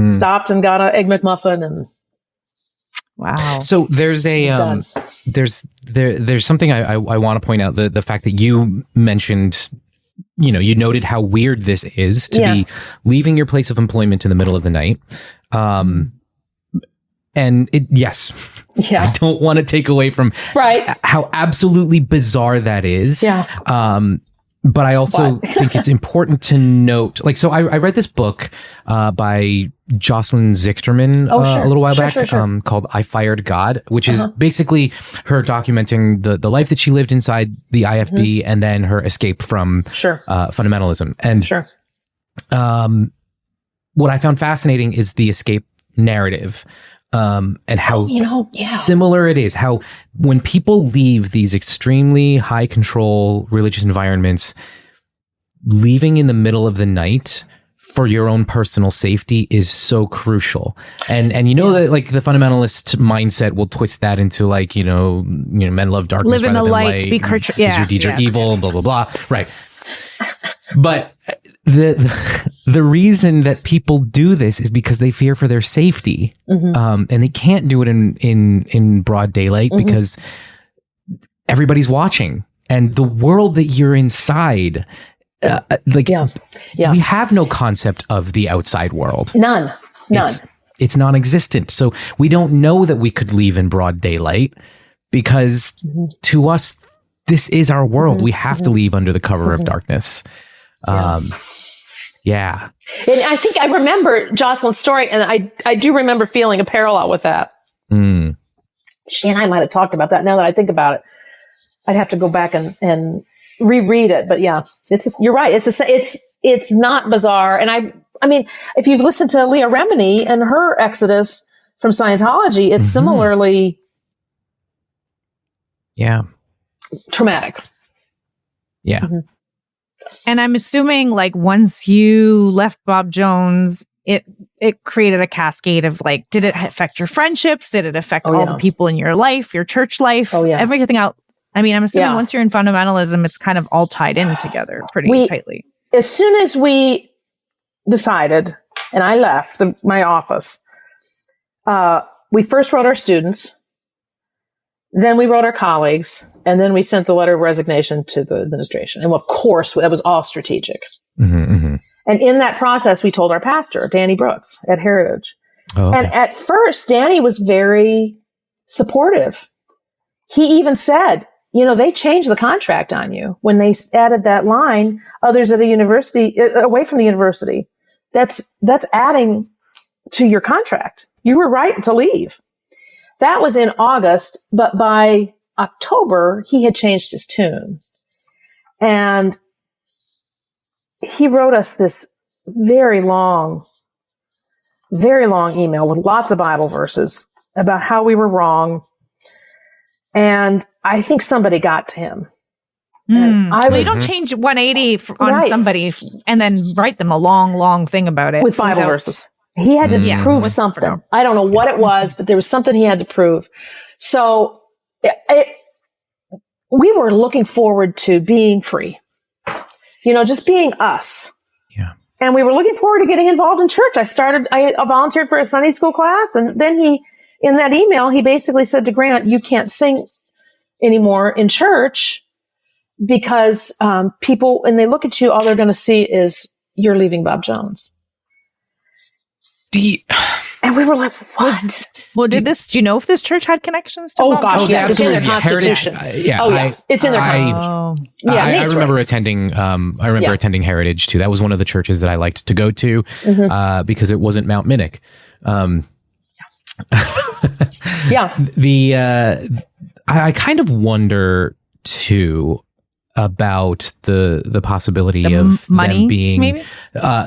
Speaker 2: stopped and got an Egg McMuffin and
Speaker 4: wow.
Speaker 3: So there's there's something I want to point out, the fact that you mentioned, you noted how weird this is to be leaving your place of employment in the middle of the night. And I don't want to take away from how absolutely bizarre that is. Yeah. But I also think it's important to note, like, so I read this book by Jocelyn Zichterman a little while back called I Fired God, which is basically her documenting the life that she lived inside the IFB and then her escape from fundamentalism. And what I found fascinating is the escape narrative. And how similar it is, how when people leave these extremely high control religious environments, leaving in the middle of the night for your own personal safety is so crucial. And that like the fundamentalist mindset will twist that into like, men love darkness,
Speaker 4: live in the light,
Speaker 3: light,
Speaker 4: be
Speaker 3: your deeds are evil, blah, blah, blah. Right. But the reason that people do this is because they fear for their safety, and they can't do it in broad daylight because everybody's watching, and the world that you're inside, we have no concept of the outside world.
Speaker 2: None.
Speaker 3: It's non-existent. So we don't know that we could leave in broad daylight because to us, this is our world. We have to leave under the cover of darkness. Yeah.
Speaker 2: And I think I remember Jocelyn's story, and I do remember feeling a parallel with that. She and I might have talked about that. Now that I think about it, I'd have to go back and reread it. But yeah, you're right. It's not bizarre. And I mean, if you've listened to Leah Remini and her exodus from Scientology, it's similarly traumatic.
Speaker 3: Yeah.
Speaker 4: And I'm assuming like once you left Bob Jones, it created a cascade of like, did it affect your friendships? Did it affect all the people in your life, your church life, everything out? I mean, I'm assuming once you're in fundamentalism, it's kind of all tied in together pretty tightly.
Speaker 2: As soon as we decided, and I left my office, we first wrote our students, then we wrote our colleagues, and then we sent the letter of resignation to the administration. And of course, that was all strategic.
Speaker 3: Mm-hmm, mm-hmm.
Speaker 2: And in that process, we told our pastor, Danny Brooks at Heritage. Oh, okay. And at first, Danny was very supportive. He even said, they changed the contract on you when they added that line, others at a university, away from the university. That's adding to your contract. You were right to leave. That was in August, but by October, he had changed his tune. And he wrote us this very long email with lots of Bible verses about how we were wrong. And I think somebody got to him.
Speaker 4: You don't change 180 on somebody and then write them a long thing about it.
Speaker 2: With Bible verses. He had to prove something. I don't know what it was, but there was something he had to prove. So we were looking forward to being free. Just being us.
Speaker 3: Yeah.
Speaker 2: And we were looking forward to getting involved in church. I volunteered for a Sunday school class. And then in that email, he basically said to Grant, you can't sing anymore in church because people, when they look at you, all they're going to see is you're leaving Bob Jones. And we were like, what?
Speaker 4: Do you know if this church had connections to Bob Jones?
Speaker 2: Yes, it's in their constitution. It's in their constitution.
Speaker 3: I remember attending. Attending Heritage too. That was one of the churches that I liked to go to because it wasn't Mount Minnick. I kind of wonder too about the possibility of
Speaker 4: money,
Speaker 3: them being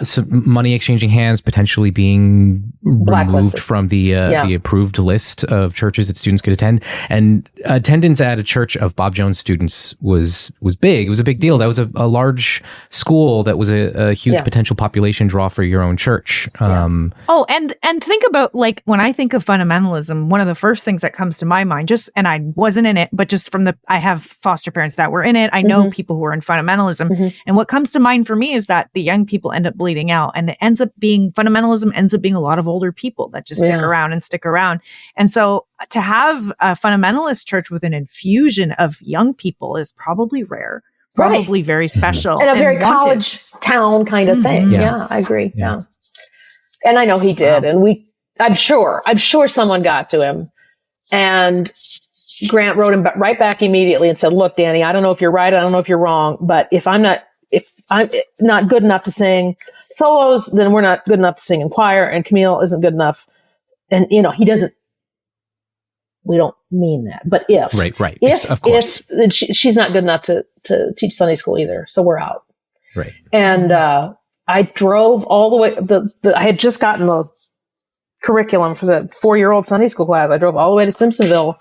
Speaker 3: some money exchanging hands, potentially being removed from the approved list of churches that students could attend. And attendance at a church of Bob Jones students was big. It was a big deal. That was a large school that was a huge potential population draw for your own church.
Speaker 4: And think about, like, when I think of fundamentalism, one of the first things that comes to my mind, and I wasn't in it, but just I have foster parents that were in it. I know people who are in fundamentalism. And what comes to mind for me is that the young people end up bleeding out, and fundamentalism ends up being a lot of older people that just stick around. And so to have a fundamentalist church with an infusion of young people is probably rare, probably very special.
Speaker 2: And a very college town kind of thing. Yeah, I agree. Yeah. And I know he did. And I'm sure someone got to him, and Grant wrote him right back immediately and said, look, Danny, I don't know if you're right. I don't know if you're wrong, but if I'm not good enough to sing solos, then we're not good enough to sing in choir, and Camille isn't good enough. And, he doesn't, we don't mean that, but if she's not good enough to teach Sunday school either. So we're out.
Speaker 3: Right.
Speaker 2: And, I drove all the way, I had just gotten the curriculum for the 4-year-old Sunday school class. I drove all the way to Simpsonville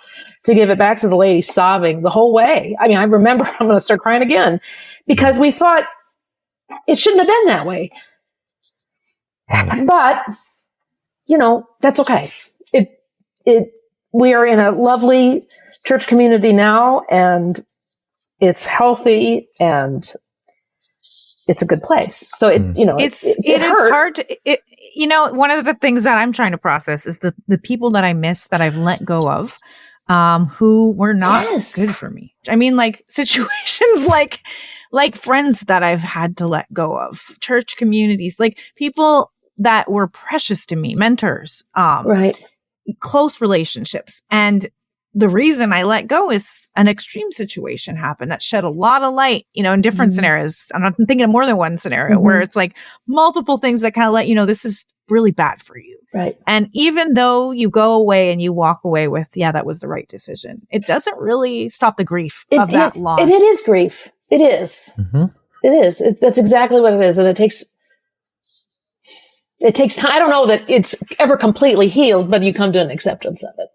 Speaker 2: to give it back to the lady, sobbing the whole way. I mean, I remember I'm going to start crying again because we thought it shouldn't have been that way. But, that's okay. We are in a lovely church community now, and it's healthy, and it's a good place. So it is
Speaker 4: hard to, one of the things that I'm trying to process is the people that I miss that I've let go of, who were not good for me. I mean, like situations like friends that I've had to let go of, church communities, like people that were precious to me, mentors, close relationships. And the reason I let go is an extreme situation happened that shed a lot of light, in different scenarios. I'm not thinking of more than one scenario where it's like multiple things that kind of let you know this is really bad for you.
Speaker 2: Right. And
Speaker 4: even though you go away and you walk away with, that was the right decision, it doesn't really stop the grief of that loss.
Speaker 2: And it is grief. It is. Mm-hmm. It is. That's exactly what it is. And it takes time. I don't know that it's ever completely healed, but you come to an acceptance of it.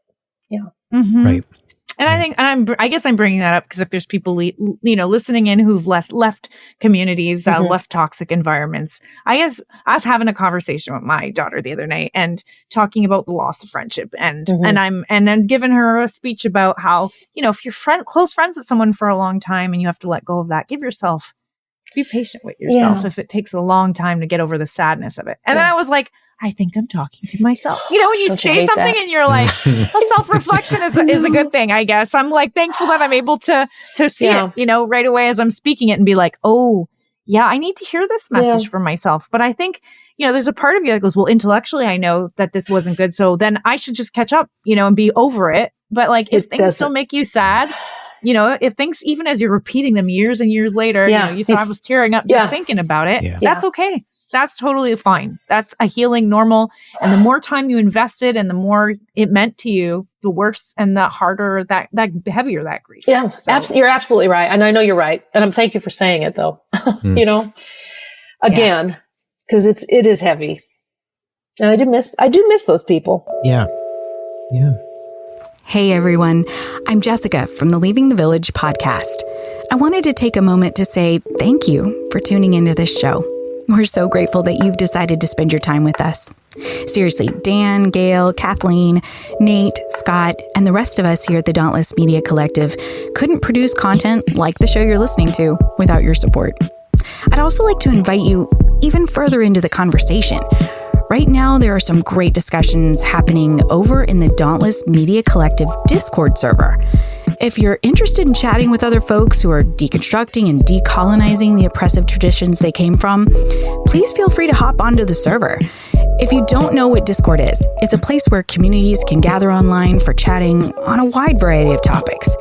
Speaker 2: Yeah.
Speaker 4: Mm-hmm.
Speaker 3: Right.
Speaker 4: And I think, I guess I'm bringing that up because if there's people, listening in who've left communities, left toxic environments, I guess us having a conversation with my daughter the other night and talking about the loss of friendship and then giving her a speech about how, if you're close friends with someone for a long time and you have to let go of that, be patient with yourself if it takes a long time to get over the sadness of it. And then I was like, I think I'm talking to myself. When you say something and you're like, self-reflection is a good thing, I guess. I'm like thankful that I'm able to see it, right away as I'm speaking it and be like, oh, yeah, I need to hear this message for myself. But I think, there's a part of you that goes, well, intellectually, I know that this wasn't good. So then I should just catch up, and be over it. But like, if things still make you sad, if things, even as you're repeating them years and years later, you thought I was tearing up just thinking about it. That's okay. That's totally fine. That's a healing normal. And the more time you invested and the more it meant to you, the worse and the harder that heavier that grief.
Speaker 2: Yeah, you're absolutely right. And I know you're right. And thank you for saying it though, again, because it is heavy. And I do miss those people.
Speaker 3: Yeah. Yeah.
Speaker 1: Hey everyone, I'm Jessica from the Leaving the Village podcast. I wanted to take a moment to say thank you for tuning into this show. We're so grateful that you've decided to spend your time with us. Seriously, Dan, Gail, Kathleen, Nate, Scott, and the rest of us here at the Dauntless Media Collective couldn't produce content like the show you're listening to without your support. I'd also like to invite you even further into the conversation. Right now, there are some great discussions happening over in the Dauntless Media Collective Discord server. If you're interested in chatting with other folks who are deconstructing and decolonizing the oppressive traditions they came from, please feel free to hop onto the server. If you don't know what Discord is, it's a place where communities can gather online for chatting on a wide variety of topics.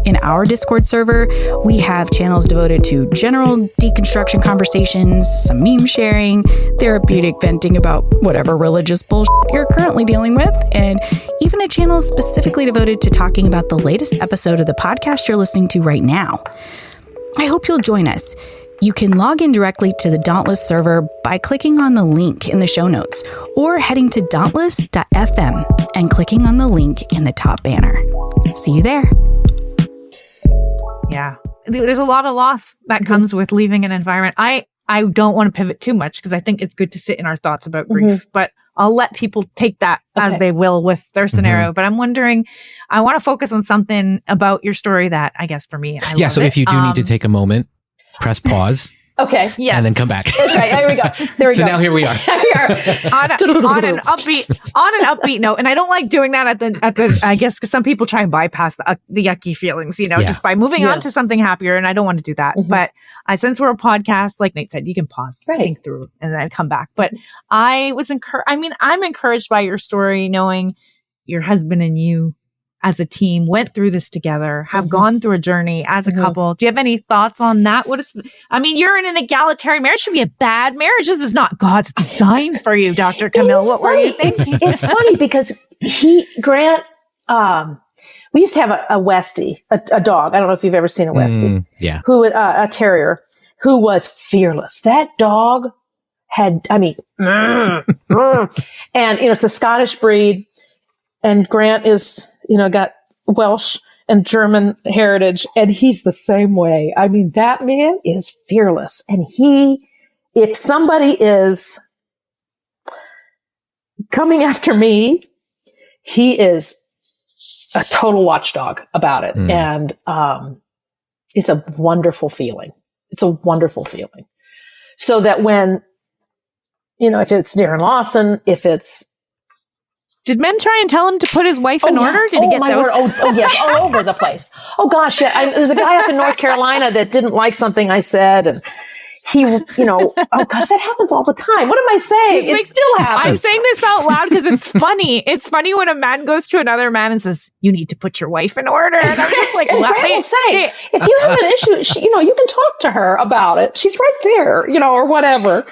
Speaker 1: In our Discord server, we have channels devoted to general deconstruction conversations, some meme sharing, therapeutic venting about whatever religious bullshit you're currently dealing with, and even a channel specifically devoted to talking about the latest episode of the podcast you're listening to right now. I hope you'll join us. You can log in directly to the Dauntless server by clicking on the link in the show notes or heading to dauntless.fm and clicking on the link in the top banner. See you there.
Speaker 4: Yeah, there's a lot of loss that comes with leaving an environment. I don't want to pivot too much because I think it's good to sit in our thoughts about grief, but I'll let people take that as they will with their scenario. But I'm wondering, I want to focus on something about your story that I guess for me, I love
Speaker 3: so
Speaker 4: it.
Speaker 3: If you do need to take a moment, press pause.
Speaker 2: Okay.
Speaker 4: Yeah.
Speaker 3: And then come back.
Speaker 2: That's right. There we go. There we go.
Speaker 3: So now here we are.
Speaker 4: on an upbeat note. And I don't like doing that at the I guess because some people try and bypass the yucky feelings, just by moving on to something happier. And I don't want to do that. But since we're a podcast, like Nate said, you can pause, think through, and then come back. But I was I'm encouraged by your story, knowing your husband and you as a team went through this together, have gone through a journey as a couple. Do you have any thoughts on that? You're in an egalitarian marriage. It should be a bad marriage. This is not God's design for you, Dr. Camille. What were you thinking?
Speaker 2: It's funny because Grant, we used to have a Westie, a dog. I don't know if you've ever seen a Westie. Who, a terrier who was fearless. That dog had, and it's a Scottish breed, and Grant is, got Welsh and German heritage, and he's the same way. That man is fearless. And if somebody is coming after me, he is a total watchdog about it. And it's a wonderful feeling. It's a wonderful feeling. So that when, if it's Darren Lawson, if it's
Speaker 4: Did men try and tell him to put his wife in order? Did he get those?
Speaker 2: Oh, yes, all over the place. Oh, gosh, yeah. There's a guy up in North Carolina that didn't like something I said, and he, oh, gosh, that happens all the time. What am I saying? It still happens.
Speaker 4: I'm saying this out loud because it's funny. It's funny when a man goes to another man and says, "You need to put your wife in order." And I'm just like,
Speaker 2: what will say? If you have an issue, you can talk to her about it. She's right there, or whatever.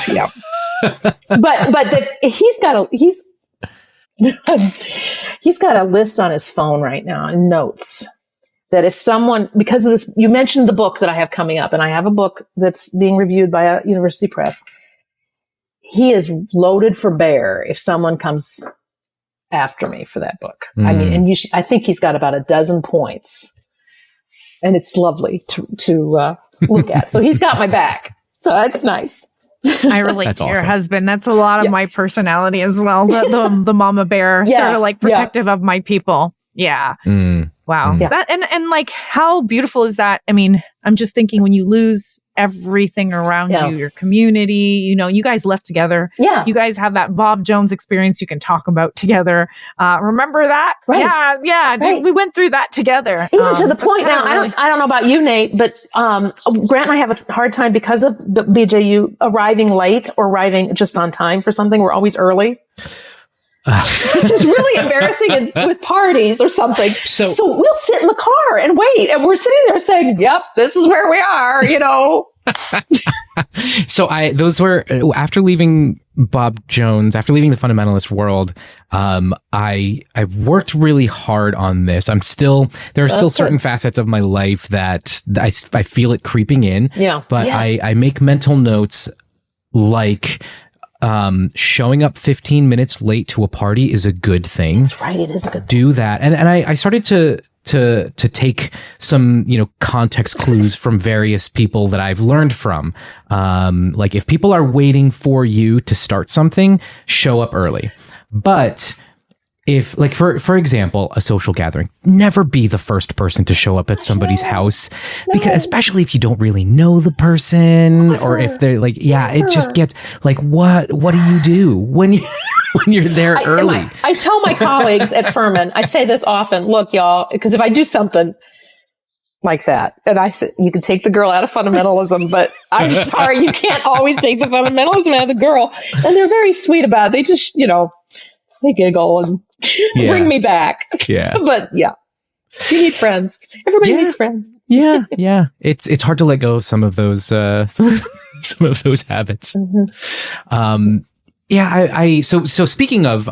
Speaker 2: Yeah. But he's got a list on his phone right now and notes that if someone, because of this, you mentioned the book that I have coming up, and I have a book that's being reviewed by a university press. He is loaded for bear if someone comes after me for that book. I mean, and I think he's got about a dozen points, and it's lovely to look at. So he's got my back. So that's nice.
Speaker 4: I relate to your husband. That's a lot of my personality as well. The mama bear, sort of like protective of my people. Yeah. Wow. Yeah. That and like, how beautiful is that? I mean, I'm just thinking, when you lose everything around you, your community, you know, you guys left together. Yeah. You guys have that Bob Jones experience you can talk about together. Remember that? Right. Yeah. Right. We went through that together.
Speaker 2: Even to the point now, I don't know about you, Nate, but Grant and I have a hard time because of the BJU arriving late or arriving just on time for something. We're always early. Which is really embarrassing with parties or something. So we'll sit in the car and wait, and we're sitting there saying, "Yep, this is where we are," you know.
Speaker 3: So those were after leaving Bob Jones, after leaving the fundamentalist world. I worked really hard on this. There are still certain facets of my life that I feel it creeping in. Yeah, but I make mental notes like, showing up 15 minutes late to a party is a good thing.
Speaker 2: That's right. It is a good thing.
Speaker 3: Do that. And I started to take some, context clues from various people that I've learned from. Like, if people are waiting for you to start something, show up early. But if, like, for example, a social gathering, never be the first person to show up at somebody's house, because especially if you don't really know the person, or if they're like, it just gets like, what do you do when you're there early?
Speaker 2: I tell my colleagues at Furman, I say this often, look, y'all, because if I do something like that, and I say, you can take the girl out of fundamentalism, but I'm sorry, you can't always take the fundamentalism out of the girl. And they're very sweet about it. They just, they giggle and bring me back. Yeah. But you need friends. Everybody needs friends.
Speaker 3: Yeah. It's hard to let go of some of those some of those habits. So speaking of,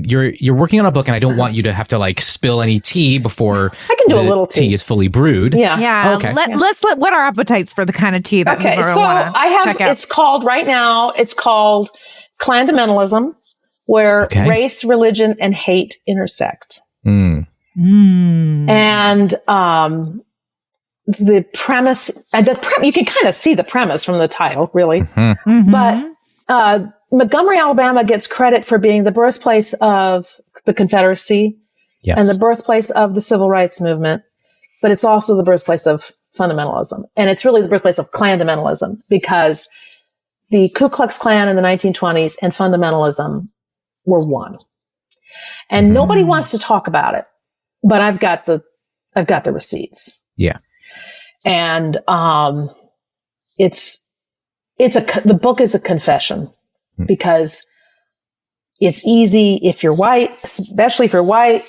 Speaker 3: you're working on a book, and I don't want you to have to like spill any tea before
Speaker 2: I can do a little tea
Speaker 3: is fully brewed.
Speaker 4: Yeah. Okay. Let's whet our appetites for the kind of tea that we want to check out.
Speaker 2: It's called Klandamentalism, where race, religion, and hate intersect. And the premise, you can kind of see the premise from the title, really. But Montgomery, Alabama gets credit for being the birthplace of the Confederacy and the birthplace of the Civil Rights Movement, but it's also the birthplace of fundamentalism. And it's really the birthplace of Klandamentalism, because the Ku Klux Klan in the 1920s and fundamentalism were one. And nobody wants to talk about it, but I've got the receipts. Yeah. And the book is a confession, because it's easy if you're white, especially if you're white,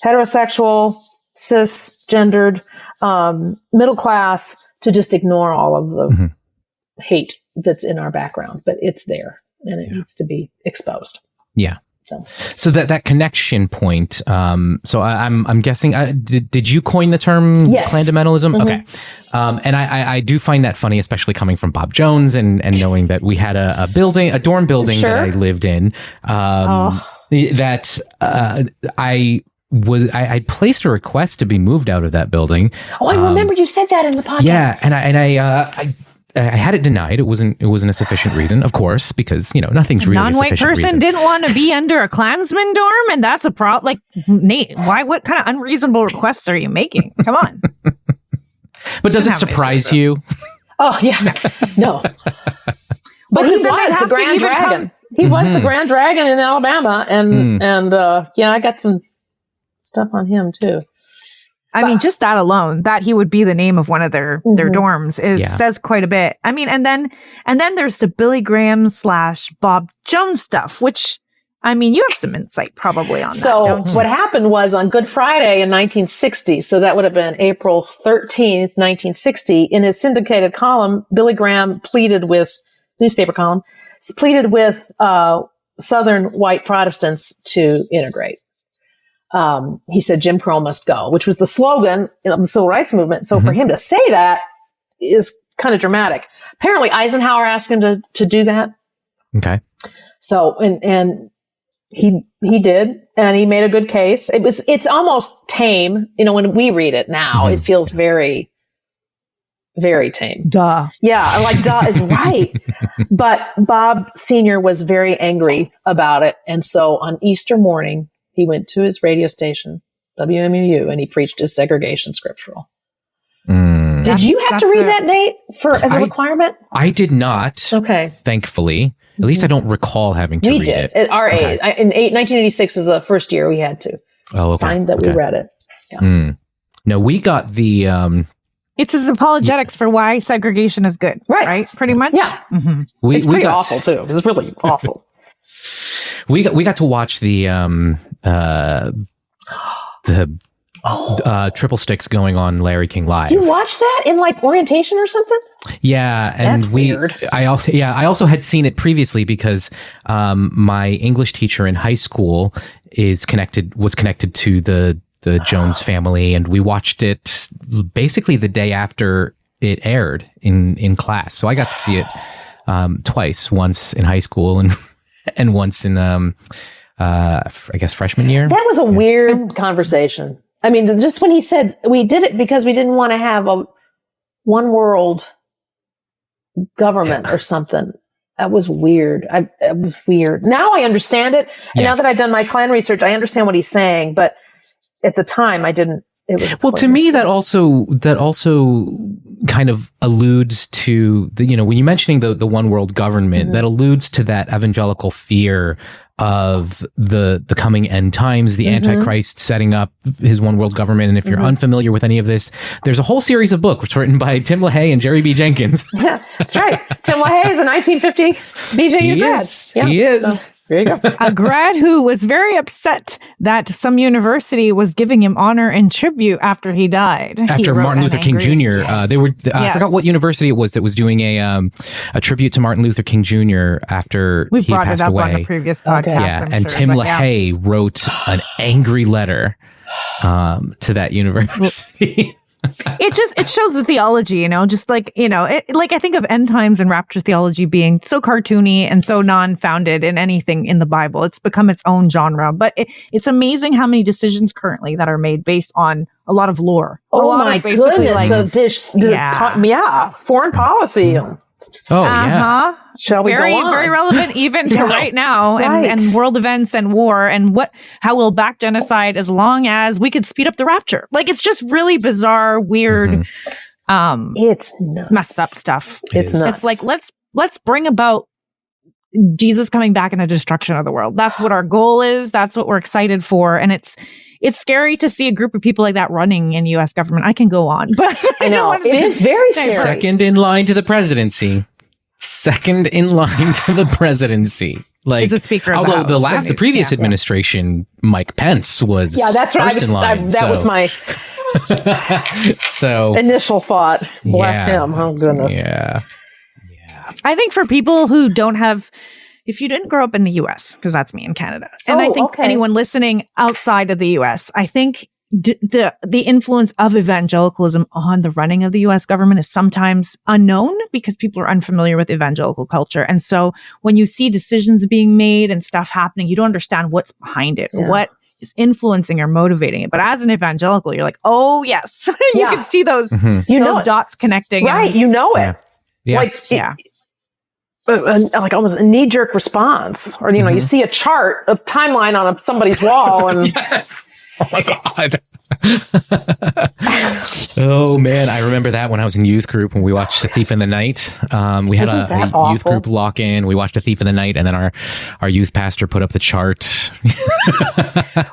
Speaker 2: heterosexual, cisgendered, middle class, to just ignore all of the hate that's in our background, but it's there and it needs to be exposed.
Speaker 3: Yeah. So that connection point. So I'm guessing. Did you coin the term Klandamentalism? Okay. And I do find that funny, especially coming from Bob Jones and knowing that we had a dorm building that I lived in. That I placed a request to be moved out of that building.
Speaker 2: Oh, I remember you said that in the podcast.
Speaker 3: Yeah, and I had it denied. It wasn't a sufficient reason, of course, because nothing's really a sufficient reason.
Speaker 4: Non-white person didn't want to be under a Klansman dorm, and that's a problem. Like, Nate, what kind of unreasonable requests are you making? Come on.
Speaker 3: But does it surprise you?
Speaker 2: Oh yeah, no. But he was the Grand Dragon. He was the Grand Dragon in Alabama, and I got some stuff on him too.
Speaker 4: I mean, just that alone, that he would be the name of one of their dorms says quite a bit. I mean, and then there's the Billy Graham / Bob Jones stuff, which, I mean, you have some insight probably on that.
Speaker 2: So what happened was on Good Friday in 1960, so that would have been April 13th, 1960, in his syndicated column, Billy Graham newspaper column, pleaded with Southern white Protestants to integrate. He said Jim Crow must go, which was the slogan of the Civil Rights Movement. So for him to say that is kind of dramatic. Apparently Eisenhower asked him to do that.
Speaker 3: Okay.
Speaker 2: So, and he did, and he made a good case. It's almost tame. When we read it now, it feels very, very tame.
Speaker 4: Duh.
Speaker 2: Yeah, like duh is right. But Bob Sr. was very angry about it. And so on Easter morning, he went to his radio station, WMUU, and he preached his segregation scriptural. Did you have to read that, Nate, as a requirement?
Speaker 3: I did not.
Speaker 2: Okay.
Speaker 3: Thankfully. At least I don't recall having to read it.
Speaker 2: At our age. In 1986 is the first year we had to.
Speaker 3: Oh, okay.
Speaker 2: Signed that we read it. Yeah.
Speaker 3: No, we got the...
Speaker 4: It's his apologetics for why segregation is good. Right? Pretty much?
Speaker 2: Yeah.
Speaker 3: Mm-hmm.
Speaker 2: It's pretty awful, too. It's really awful.
Speaker 3: We got to watch the triple sticks going on Larry King Live.
Speaker 2: You watched that in orientation or something?
Speaker 3: Yeah, and
Speaker 2: that's weird.
Speaker 3: I also had seen it previously because my English teacher in high school was connected to the Jones family, and we watched it basically the day after it aired in class. So I got to see it twice, once in high school and once in I guess freshman year.
Speaker 2: That was a weird conversation. I mean, just when he said we did it because we didn't want to have a one world government or something. That was weird. It was weird. Now I understand it. And now that I've done my Klan research, I understand what he's saying. But at the time I didn't. Well,
Speaker 3: to me, that also kind of alludes to when you're mentioning the one world government, that alludes to that evangelical fear of the coming end times, the Antichrist setting up his one world government. And if you're unfamiliar with any of this, there's a whole series of books written by Tim LaHaye and Jerry B. Jenkins.
Speaker 2: Yeah, that's right. Tim LaHaye is a 1950 BJU grad.
Speaker 3: Yeah. He is.
Speaker 2: So, there you go.
Speaker 4: A grad who was very upset that some university was giving him honor and tribute after he died.
Speaker 3: After Martin Luther King Jr. They were. I forgot what university it was that was doing a tribute to Martin Luther King Jr. after he passed away.
Speaker 4: We've brought it up on a previous podcast.
Speaker 3: Yeah, and Tim LaHaye wrote an angry letter to that university.
Speaker 4: It shows the theology, just I think of end times and rapture theology being so cartoony and so non-founded in anything in the Bible. It's become its own genre, but it's amazing how many decisions currently that are made based on a lot of lore.
Speaker 2: Oh my goodness. Foreign policy. Shall we go on?
Speaker 4: Very relevant even to right now and world events and war and how we'll back genocide as long as we could speed up the rapture. It's just really bizarre, weird,
Speaker 2: it's nuts.
Speaker 4: Messed up stuff.
Speaker 2: It's nuts.
Speaker 4: It's let's bring about Jesus coming back and a destruction of the world. That's what our goal is. That's what we're excited for. And it's scary to see a group of people like that running in U.S. government. I can go on, but
Speaker 2: I know it is very scary.
Speaker 3: Second in line to the presidency. Second in line to the presidency.
Speaker 4: Is the Speaker of
Speaker 3: although
Speaker 4: the House,
Speaker 3: the previous administration, Mike Pence was
Speaker 2: that's right.
Speaker 3: First in line,
Speaker 2: that was my initial thought. Bless him. Oh goodness.
Speaker 3: Yeah.
Speaker 4: I think for people who don't have. If you didn't grow up in the U.S., because that's me in Canada, and I think anyone listening outside of the U.S., I think the influence of evangelicalism on the running of the U.S. government is sometimes unknown because people are unfamiliar with evangelical culture. And so when you see decisions being made and stuff happening, you don't understand what's behind it, what is influencing or motivating it. But as an evangelical, you're like, oh, yes, you can see those, those dots connecting.
Speaker 2: Right. You know it.
Speaker 3: Yeah.
Speaker 2: Like almost a knee-jerk response, or you see a chart, a timeline on somebody's wall, and
Speaker 3: yes. Oh my God. Oh man, I remember that when I was in youth group when we watched A Thief in the Night. We had a youth group lock in. We watched A Thief in the Night, and then our youth pastor put up the chart.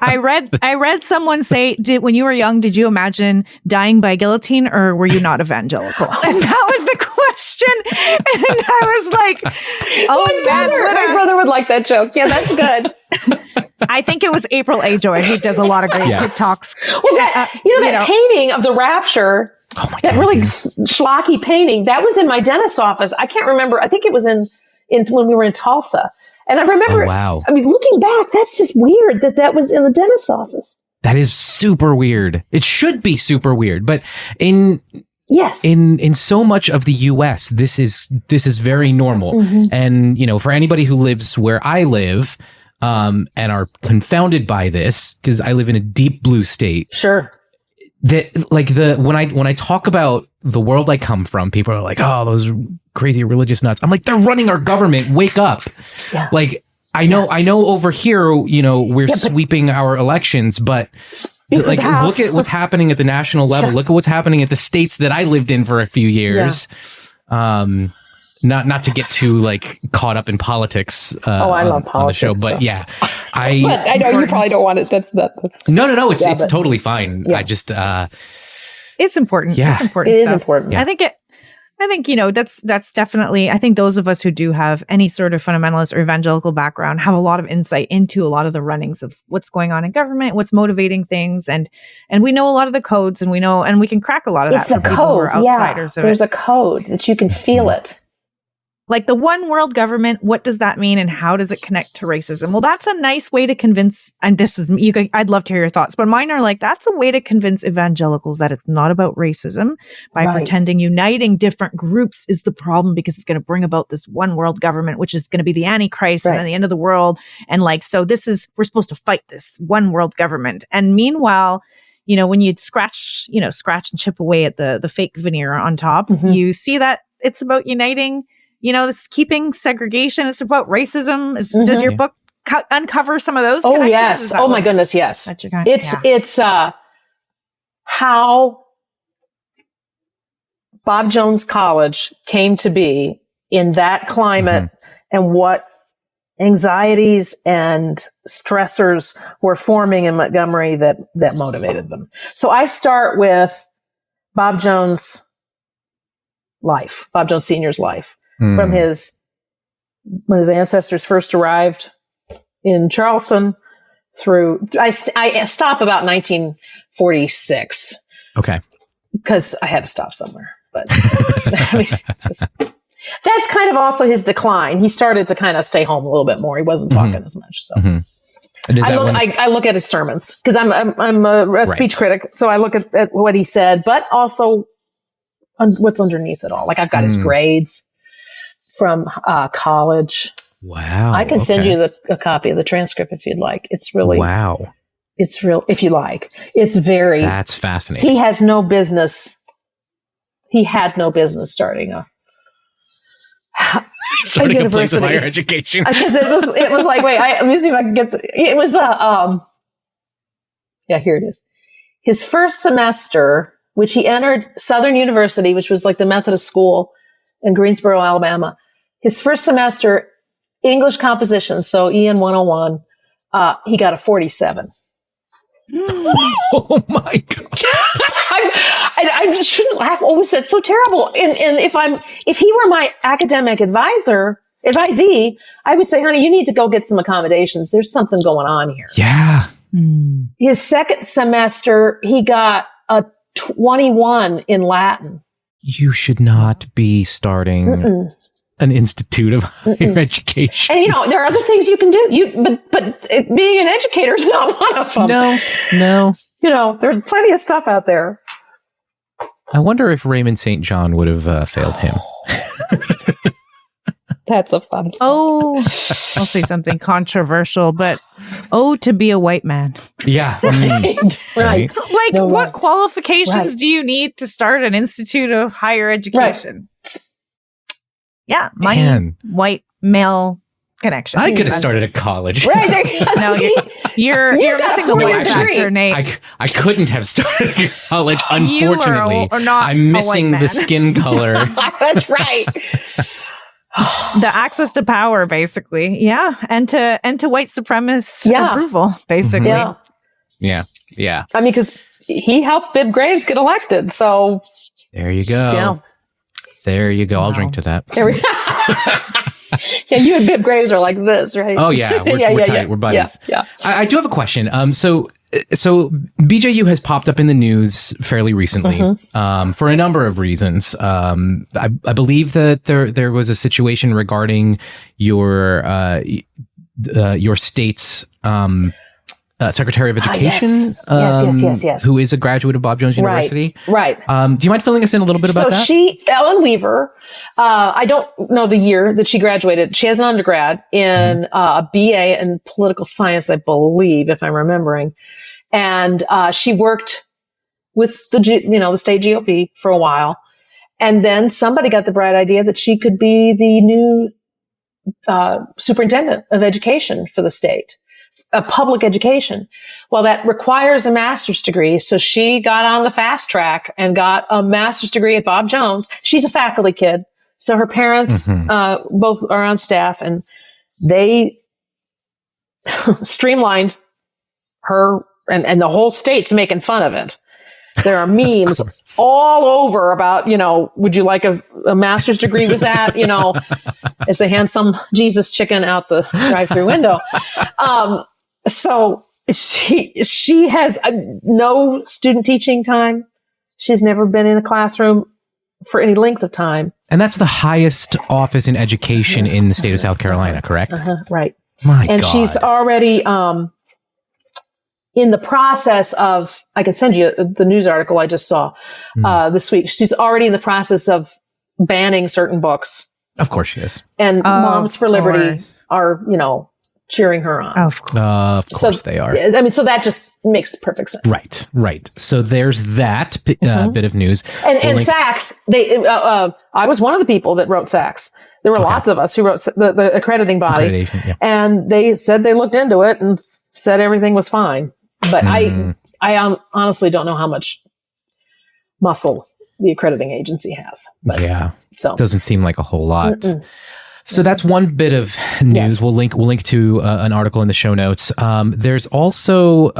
Speaker 4: I read someone say, when you were young, did you imagine dying by guillotine, or were you not evangelical? And that was the question. And I was like,
Speaker 2: my brother would like that joke. Yeah, that's good.
Speaker 4: I think it was April A. Joy who does a lot of great TikToks.
Speaker 2: Well, that painting of the rapture, that really schlocky painting, that was in my dentist's office. I can't remember. I think it was in when we were in Tulsa. And I remember, I mean, looking back, that's just weird that was in the dentist's office.
Speaker 3: That is super weird. It should be super weird, but in so much of the US, this is very normal. And, for anybody who lives where I live, and are confounded by this, because I live in a deep blue state.
Speaker 2: Sure.
Speaker 3: That like when I talk about the world I come from, people are like, oh, those crazy religious nuts. I'm like, they're running our government. Wake up.
Speaker 2: Yeah.
Speaker 3: Like, I know over here, we're sweeping our elections, but like, look at what's happening at the national level. Look at what's happening at the states that I lived in for a few years. Yeah. Not to get too like caught up in politics.
Speaker 2: I love politics
Speaker 3: on the show, but yeah,
Speaker 2: but I know you probably don't want it. That's not.
Speaker 3: No. It's totally fine.
Speaker 2: Yeah.
Speaker 3: I just.
Speaker 4: It's important.
Speaker 3: Yeah,
Speaker 4: it's important.
Speaker 2: It
Speaker 4: stuff.
Speaker 2: is important.
Speaker 4: Yeah. I think that's definitely. I think those of us who do have any sort of fundamentalist or evangelical background have a lot of insight into a lot of the runnings of what's going on in government, what's motivating things, and we know a lot of the codes, and we can crack a lot of
Speaker 2: it's
Speaker 4: that.
Speaker 2: The
Speaker 4: for
Speaker 2: code.
Speaker 4: People who are outsiders
Speaker 2: There's a code that you can feel it.
Speaker 4: Like the one world government, what does that mean and how does it connect to racism? Well, that's a nice way to convince, and this is, I'd love to hear your thoughts, but mine are like, that's a way to convince evangelicals that it's not about racism by pretending uniting different groups is the problem because it's going to bring about this one world government, which is going to be the Antichrist and then the end of the world. And like, so we're supposed to fight this one world government. And meanwhile, when you scratch and chip away at the fake veneer on top, you see that it's about uniting. It's keeping segregation. It's about racism. Does your book uncover some of those connections?
Speaker 2: Oh, yes. Oh, my goodness, yes. It's how Bob Jones College came to be in that climate and what anxieties and stressors were forming in Montgomery that motivated them. So I start with Bob Jones' life, Bob Jones Sr.'s life. From when his ancestors first arrived in Charleston through, I stop about 1946.
Speaker 3: Okay.
Speaker 2: Because I had to stop somewhere. But that's kind of also his decline. He started to kind of stay home a little bit more. He wasn't talking as much. So I look at his sermons because I'm a speech critic. So I look at what he said, but also what's underneath it all. Like I've got his grades from college.
Speaker 3: Wow.
Speaker 2: I can send you a copy of the transcript if you'd like. It's really, it's real. If you like, that's
Speaker 3: fascinating.
Speaker 2: He had no business starting a
Speaker 3: a place of higher education.
Speaker 2: Because it was like, wait, let me see if I can get it was here it is. His first semester, which he entered Southern University, which was like the Methodist school in Greensboro, Alabama. His first semester, English composition, so EN 101, he got a 47.
Speaker 3: Oh my God.
Speaker 2: I just shouldn't laugh. Oh, that's so terrible. And if he were my academic advisee, I would say, honey, you need to go get some accommodations. There's something going on here.
Speaker 3: Yeah.
Speaker 2: His second semester, he got a 21 in Latin.
Speaker 3: You should not be starting an institute of higher education.
Speaker 2: And there are other things you can do. But being an educator is not one of them.
Speaker 3: No.
Speaker 2: There's plenty of stuff out there.
Speaker 3: I wonder if Raymond St. John would have failed him.
Speaker 2: That's a fun story.
Speaker 4: Oh, I'll say something controversial, but to be a white man.
Speaker 3: Yeah.
Speaker 2: Right.
Speaker 4: Like, what qualifications do you need to start an institute of higher education? Right. Yeah, my white male connection.
Speaker 3: I could have started a college.
Speaker 2: Right there.
Speaker 4: No, you're missing the white factor, Nate.
Speaker 3: I couldn't have started a college, unfortunately. I'm missing the skin color.
Speaker 2: That's right.
Speaker 4: The access to power, basically. Yeah. And to white supremacist approval, basically.
Speaker 3: Yeah.
Speaker 2: I mean, because he helped Bibb Graves get elected. So
Speaker 3: there you go.
Speaker 2: Yeah.
Speaker 3: There you go. I'll drink to that.
Speaker 2: Yeah, you and Bibb Graves are like this, right?
Speaker 3: Oh, yeah. We're tight. We're buddies.
Speaker 2: Yeah.
Speaker 3: I do have a question. So BJU has popped up in the news fairly recently for a number of reasons. I believe that there was a situation regarding your state's Secretary of Education.
Speaker 2: Yes.
Speaker 3: Who is a graduate of Bob Jones University.
Speaker 2: Right.
Speaker 3: Do you mind filling us in a little bit about that?
Speaker 2: Ellen Weaver, I don't know the year that she graduated. She has an undergrad in a BA in political science, I believe, if I'm remembering. And she worked with the state GOP for a while. And then somebody got the bright idea that she could be the new superintendent of education for the state. Public education. Well, that requires a master's degree. So she got on the fast track and got a master's degree at Bob Jones. She's a faculty kid. So her parents, both are on staff, and they streamlined her, and the whole state's making fun of it. There are memes all over about, would you like a master's degree with that? As they hand some Jesus chicken out the drive-through window. So she has no student teaching time. She's never been in a classroom for any length of time.
Speaker 3: And that's the highest office in education in the state of South Carolina, correct?
Speaker 2: Right.
Speaker 3: My God.
Speaker 2: And she's already in the process of, I can send you the news article I just saw this week. She's already in the process of banning certain books.
Speaker 3: Of course she is.
Speaker 2: And Moms for Liberty are, cheering her on.
Speaker 4: Of
Speaker 3: course they are.
Speaker 2: I mean, so that just makes perfect sense.
Speaker 3: Right. So there's that bit of news.
Speaker 2: And Sachs, I was one of the people that wrote Sachs. There were lots of us who wrote the accrediting body. And they said they looked into it and said everything was fine. But I honestly don't know how much muscle the accrediting agency has. But,
Speaker 3: so it doesn't seem like a whole lot. So that's one bit of news.
Speaker 2: Yes.
Speaker 3: We'll link to an article in the show notes. There's also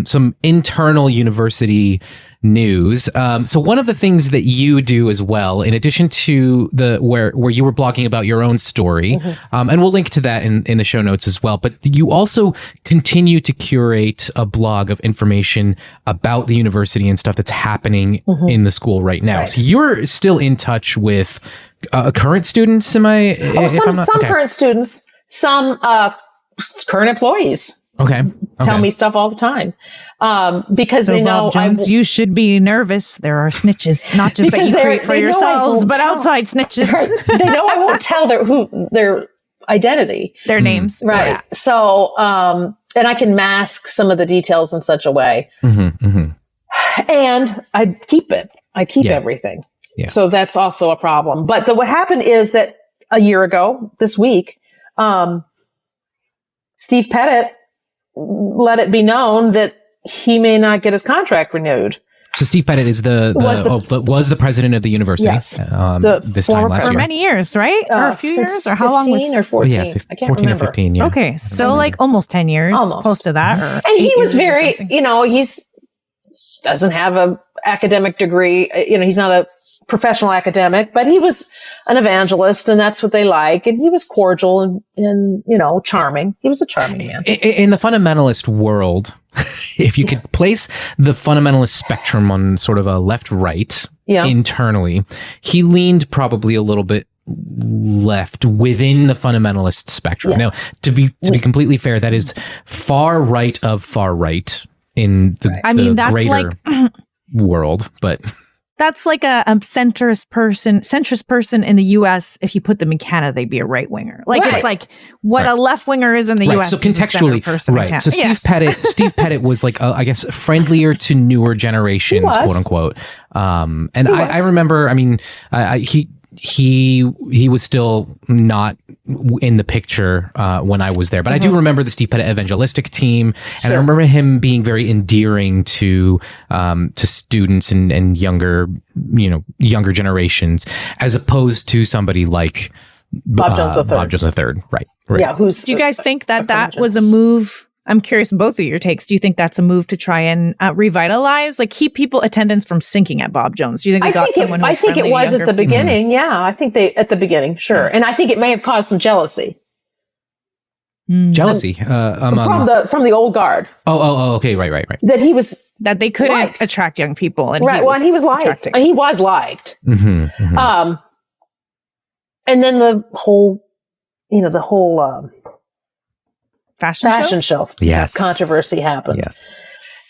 Speaker 3: some internal university news. So one of the things that you do as well, in addition to where you were blogging about your own story, and we'll link to that in the show notes as well, but you also continue to curate a blog of information about the university and stuff that's happening in the school right now. Right. So you're still in touch with current students, some
Speaker 2: current students, some current employees.
Speaker 3: Okay.
Speaker 2: Tell me stuff all the time. Because they know
Speaker 4: Bob Jones, you should be nervous. There are snitches, not just that you create for yourselves, but outside snitches.
Speaker 2: They know I won't tell their identity.
Speaker 4: Their names.
Speaker 2: Right. Yeah. So, and I can mask some of the details in such a way. And I keep it. I keep everything. Yeah. So that's also a problem. But what happened is that a year ago, this week, Steve Pettit let it be known that he may not get his contract renewed.
Speaker 3: So Steve Pettit is was the president of the university.
Speaker 2: Yes,
Speaker 3: this time last year.
Speaker 4: For many years, right? Or a few years, or how long was it?
Speaker 2: Or 14? I can't
Speaker 3: 14
Speaker 2: remember.
Speaker 3: or 15. Yeah.
Speaker 4: Okay, so like almost 10 years, close to that.
Speaker 2: And he was very, he's doesn't have a academic degree. He's not a professional academic, but he was an evangelist, and that's what they like. And he was cordial and charming. He was a charming man.
Speaker 3: In the fundamentalist world, if you could place the fundamentalist spectrum on sort of a left-right internally, he leaned probably a little bit left within the fundamentalist spectrum. Now, to be completely fair, that is far right of far right in the greater world, but
Speaker 4: that's like a centrist person in the U.S. If you put them in Canada, they'd be a right winger. It's like what a left winger is in the U.S.
Speaker 3: So contextually, right? So Steve Pettit was like, I guess, friendlier to newer generations, quote unquote. I remember, he was still not in the picture when I was there, but I do remember the Steve Pettit evangelistic team, and I remember him being very endearing to students and younger generations, as opposed to somebody like
Speaker 2: Bob Jones
Speaker 3: III. Right.
Speaker 2: Yeah.
Speaker 4: Do you guys think that was a move? I'm curious, both of your takes. Do you think that's a move to try and revitalize, keep people attendance from sinking at Bob Jones? Do you think they got someone who was friendly to younger people?
Speaker 2: I think it was at the beginning. Yeah, I think at the beginning, sure. And I think it may have caused some jealousy.
Speaker 3: Jealousy
Speaker 2: from the old guard.
Speaker 3: Okay, right.
Speaker 4: That they couldn't attract young people, and
Speaker 2: he was liked. And he was liked. And then the whole fashion show
Speaker 3: Yes.
Speaker 2: controversy happened.
Speaker 3: Yes.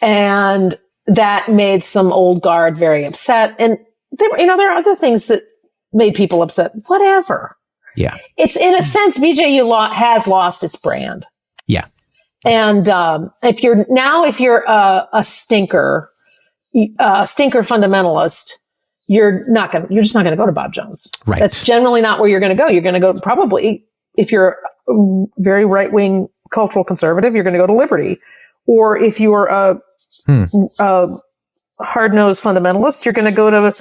Speaker 2: And that made some old guard very upset. And there are other things that made people upset. Whatever.
Speaker 3: Yeah.
Speaker 2: It's in a sense, BJU has lost its brand.
Speaker 3: Yeah.
Speaker 2: And if you're a stinker fundamentalist, you're just not going to go to Bob Jones.
Speaker 3: Right.
Speaker 2: That's generally not where you're going to go. You're going to go probably, if you're a very right-wing cultural conservative, you're going to go to Liberty. Or if you're a hard-nosed fundamentalist, you're going to go to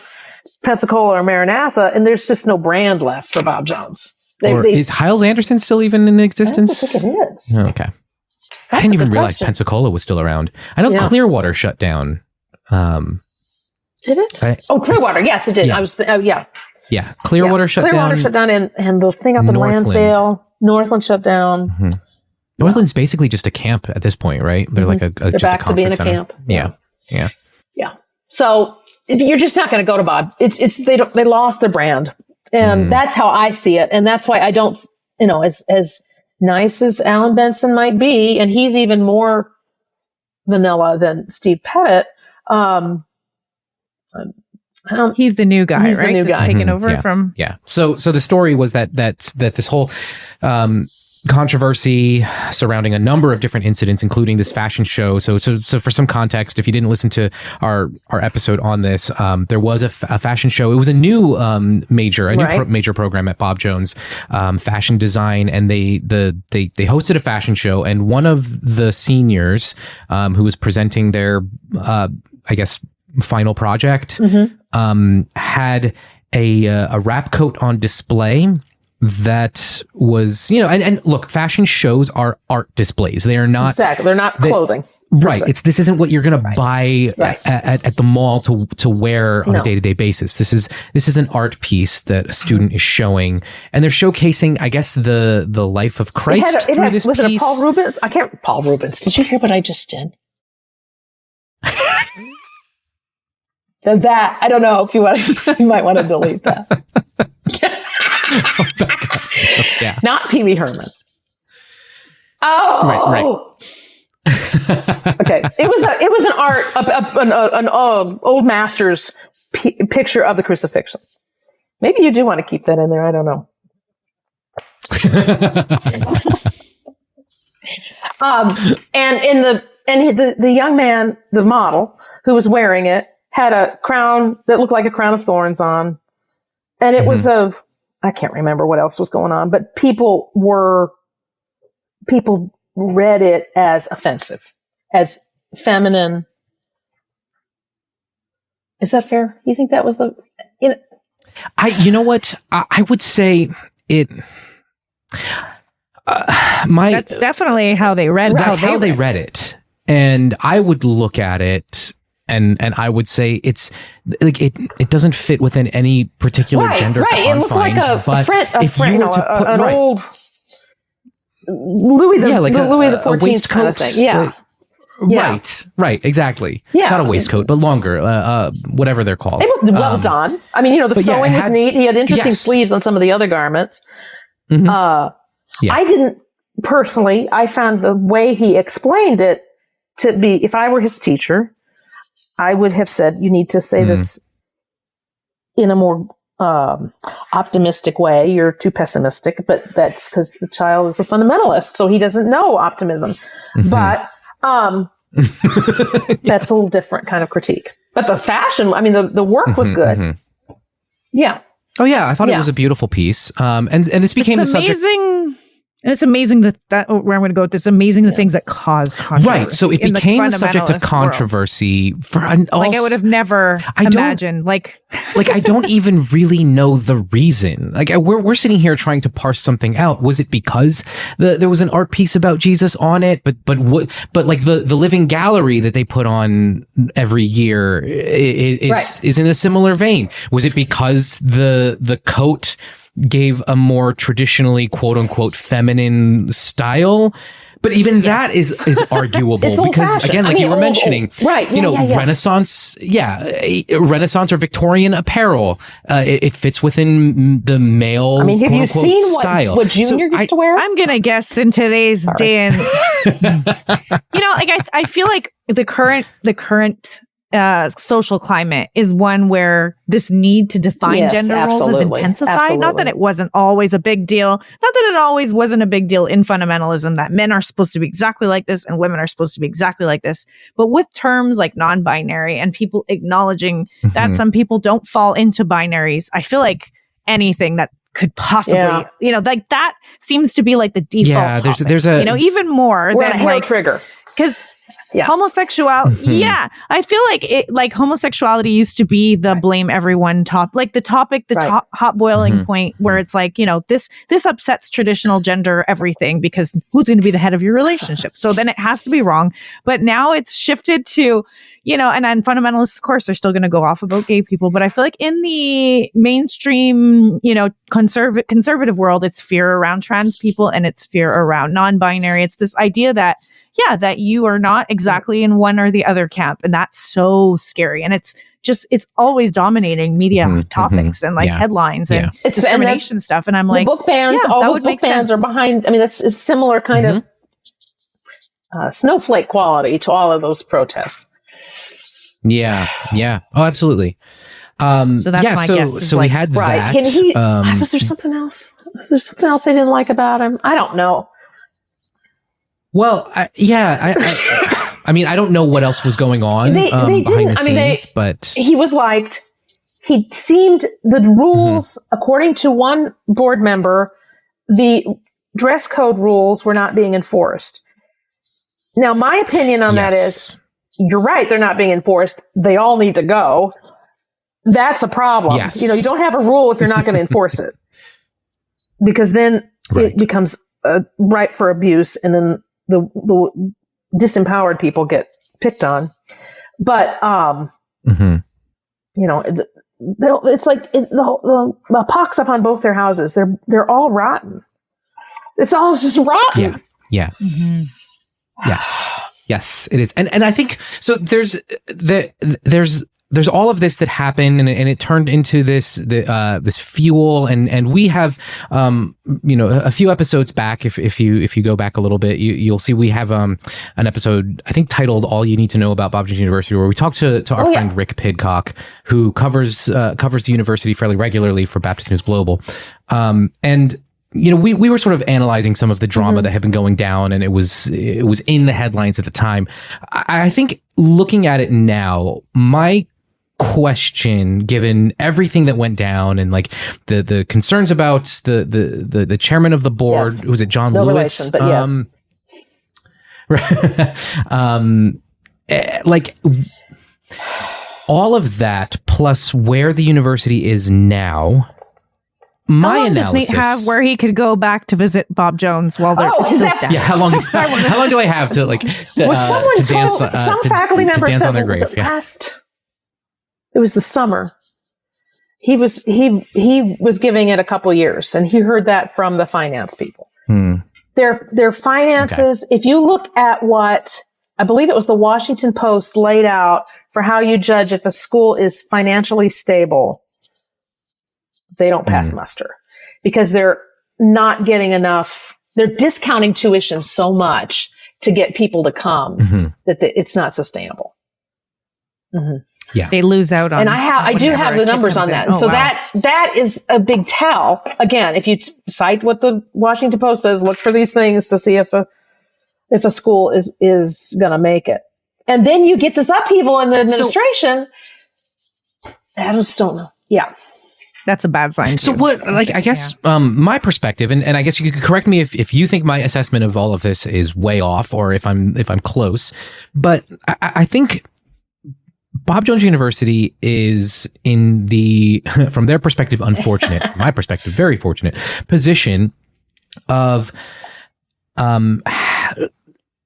Speaker 2: Pensacola or Maranatha, and there's just no brand left for Bob Jones.
Speaker 3: Is Hyles Anderson still even in existence?
Speaker 2: I don't think it is.
Speaker 3: Okay. I didn't even realize Pensacola was still around. I know Clearwater shut down.
Speaker 2: Did it? Clearwater. Yes, it did.
Speaker 3: Yeah. Yeah. Clearwater shut down.
Speaker 2: Clearwater shut down, and the thing up in Lansdale, Northland shut down.
Speaker 3: Mm-hmm. Northland's basically just a camp at this point, right? They're like
Speaker 2: They're
Speaker 3: just
Speaker 2: back
Speaker 3: a
Speaker 2: to being a
Speaker 3: conference
Speaker 2: camp.
Speaker 3: center. Yeah.
Speaker 2: So you're just not going to go to Bob. They lost their brand, and that's how I see it. And that's why I don't, as nice as Alan Benson might be, and he's even more vanilla than Steve Pettit.
Speaker 4: He's the new guy,
Speaker 2: he's
Speaker 4: right?
Speaker 2: The new guy
Speaker 4: taken over from.
Speaker 3: Yeah. So the story was that this whole controversy surrounding a number of different incidents, including this fashion show. So for some context, if you didn't listen to our episode on this, there was a fashion show. It was a new major program at Bob Jones, fashion design, and they hosted a fashion show, and one of the seniors who was presenting their final project had a wrap coat on display that was, and look, fashion shows are art displays. They are not
Speaker 2: exactly. They're not clothing.
Speaker 3: Right. This isn't what you're going to buy at the mall to wear on a day-to-day basis. This is an art piece that a student is showing, and they're showcasing, I guess, the life of Christ through this piece.
Speaker 2: Was it a Paul Rubens? Paul Rubens. Did you hear what I just did? That I don't know if you might want to delete that.
Speaker 3: Yeah.
Speaker 2: Not Pee Wee Herman. Oh,
Speaker 3: right.
Speaker 2: Okay. It was an old master's picture of the crucifixion. Maybe you do want to keep that in there. I don't know. And the young man, the model who was wearing it, had a crown that looked like a crown of thorns on. And it was I can't remember what else was going on, but people read it as offensive, as feminine. Is that fair? You think that was
Speaker 3: you know what? I would say it.
Speaker 4: That's definitely how they read.
Speaker 3: That's how they read it, and I would look at it. And I would say it's like it doesn't fit within any particular gender confines. It looked like
Speaker 2: an old Louis the XIV kind of thing. Yeah.
Speaker 3: Right, exactly.
Speaker 2: Yeah.
Speaker 3: Not a waistcoat, but longer, whatever they're called.
Speaker 2: It was well done. I mean, the sewing was neat. He had interesting sleeves on some of the other garments.
Speaker 3: Mm-hmm.
Speaker 2: I didn't personally. I found the way he explained it to be. If I were his teacher, I would have said, you need to say this in a more optimistic way. You're too pessimistic, but that's because the child is a fundamentalist, so he doesn't know optimism. Mm-hmm. But that's a little different kind of critique. But the fashion, I mean, the work was good. Mm-hmm. Yeah.
Speaker 3: Oh, yeah. I thought it was a beautiful piece. And this became the subject.
Speaker 4: And it's amazing that where I'm going to go with this, amazing the things that cause controversy.
Speaker 3: Right. So it became the subject of controversy.
Speaker 4: I would have never imagined.
Speaker 3: I don't even really know the reason. Like we're sitting here trying to parse something out. Was it because there was an art piece about Jesus on it? But like the Living Gallery that they put on every year is in a similar vein. Was it because the coat gave a more traditionally quote unquote feminine style? But even that is arguable because, again, like you were mentioning,
Speaker 2: right?
Speaker 3: Renaissance, Renaissance or Victorian apparel, it fits within the male.
Speaker 2: I mean, have you seen
Speaker 3: style.
Speaker 2: what Junior used to wear?
Speaker 4: I'm gonna guess in today's day and I feel like the current social climate is one where this need to define gender roles is intensified. Not that it wasn't always a big deal. Not that it always wasn't a big deal in fundamentalism that men are supposed to be exactly like this and women are supposed to be exactly like this. But with terms like non-binary and people acknowledging that some people don't fall into binaries, I feel like anything that could possibly, like that seems to be like the default.
Speaker 3: Yeah,
Speaker 4: topic,
Speaker 3: there's a,
Speaker 4: even more
Speaker 2: than
Speaker 4: a
Speaker 2: hair trigger.
Speaker 4: Because homosexuality, I feel like homosexuality used to be the blame everyone hot boiling point where it's like, this upsets traditional gender everything because who's going to be the head of your relationship? So then it has to be wrong. But now it's shifted to, and then fundamentalists, of course, are still going to go off about gay people. But I feel like in the mainstream, conservative world, it's fear around trans people and it's fear around non-binary. It's this idea that you are not exactly in one or the other camp. And that's so scary. And it's always dominating media topics and headlines and discrimination stuff. And I'm like,
Speaker 2: book bans, all those book bans are behind. I mean, that's a similar kind of snowflake quality to all of those protests.
Speaker 3: Yeah. Oh, absolutely.
Speaker 4: So that's my guess.
Speaker 3: So we had that.
Speaker 2: Can he, was there something else? Was there something else they didn't like about him? I don't know.
Speaker 3: Well, I mean, I don't know what else was going on
Speaker 2: they
Speaker 3: behind
Speaker 2: didn't.
Speaker 3: the scenes, but
Speaker 2: he was liked. He seemed the rules, according to one board member, the dress code rules were not being enforced. Now, my opinion on that is, you're right, they're not being enforced. They all need to go. That's a problem.
Speaker 3: Yes.
Speaker 2: You don't have a rule if you're not going to enforce it, because then it becomes ripe for abuse, and then the disempowered people get picked on. But it's like the pox upon both their houses. They're all rotten. It's all just rotten.
Speaker 3: Yeah. Yes, it is. And I think so. There's all of this that happened, and it turned into this fuel, and we have a few episodes back. If you go back a little bit, you'll see we have an episode, I think, titled "All You Need to Know About Bob Jones University," where we talk to our friend Rick Pidcock, who covers the university fairly regularly for Baptist News Global, and we were sort of analyzing some of the drama that had been going down, and it was in the headlines at the time. I think looking at it now, my question, given everything that went down and like the concerns about the chairman of the board, was it John Lewis?
Speaker 2: Relation, but
Speaker 3: like all of that plus where the university is now. My analysis.
Speaker 4: Does Nate have where he could go back to visit Bob Jones while they're down?
Speaker 3: Yeah, how long do I have to dance?
Speaker 2: Some faculty member said
Speaker 3: on their grave.
Speaker 2: It was the summer. He was giving it a couple years, and he heard that from the finance people. Their finances. Okay. If you look at what I believe it was the Washington Post laid out for how you judge if a school is financially stable, they don't pass muster because they're not getting enough. They're discounting tuition so much to get people to come that it's not sustainable.
Speaker 3: Yeah,
Speaker 4: they lose out on.
Speaker 2: And I do have the numbers on that. So that is a big tell. Again, if you cite what the Washington Post says, look for these things to see if a school is going to make it. And then you get this upheaval in the administration. I just don't know. Yeah.
Speaker 4: That's a bad sign.
Speaker 3: So what, I guess, my perspective, and I guess you could correct me if you think my assessment of all of this is way off, or if I'm close, but I think Bob Jones University is in the, from their perspective, unfortunate, my perspective, very fortunate position of,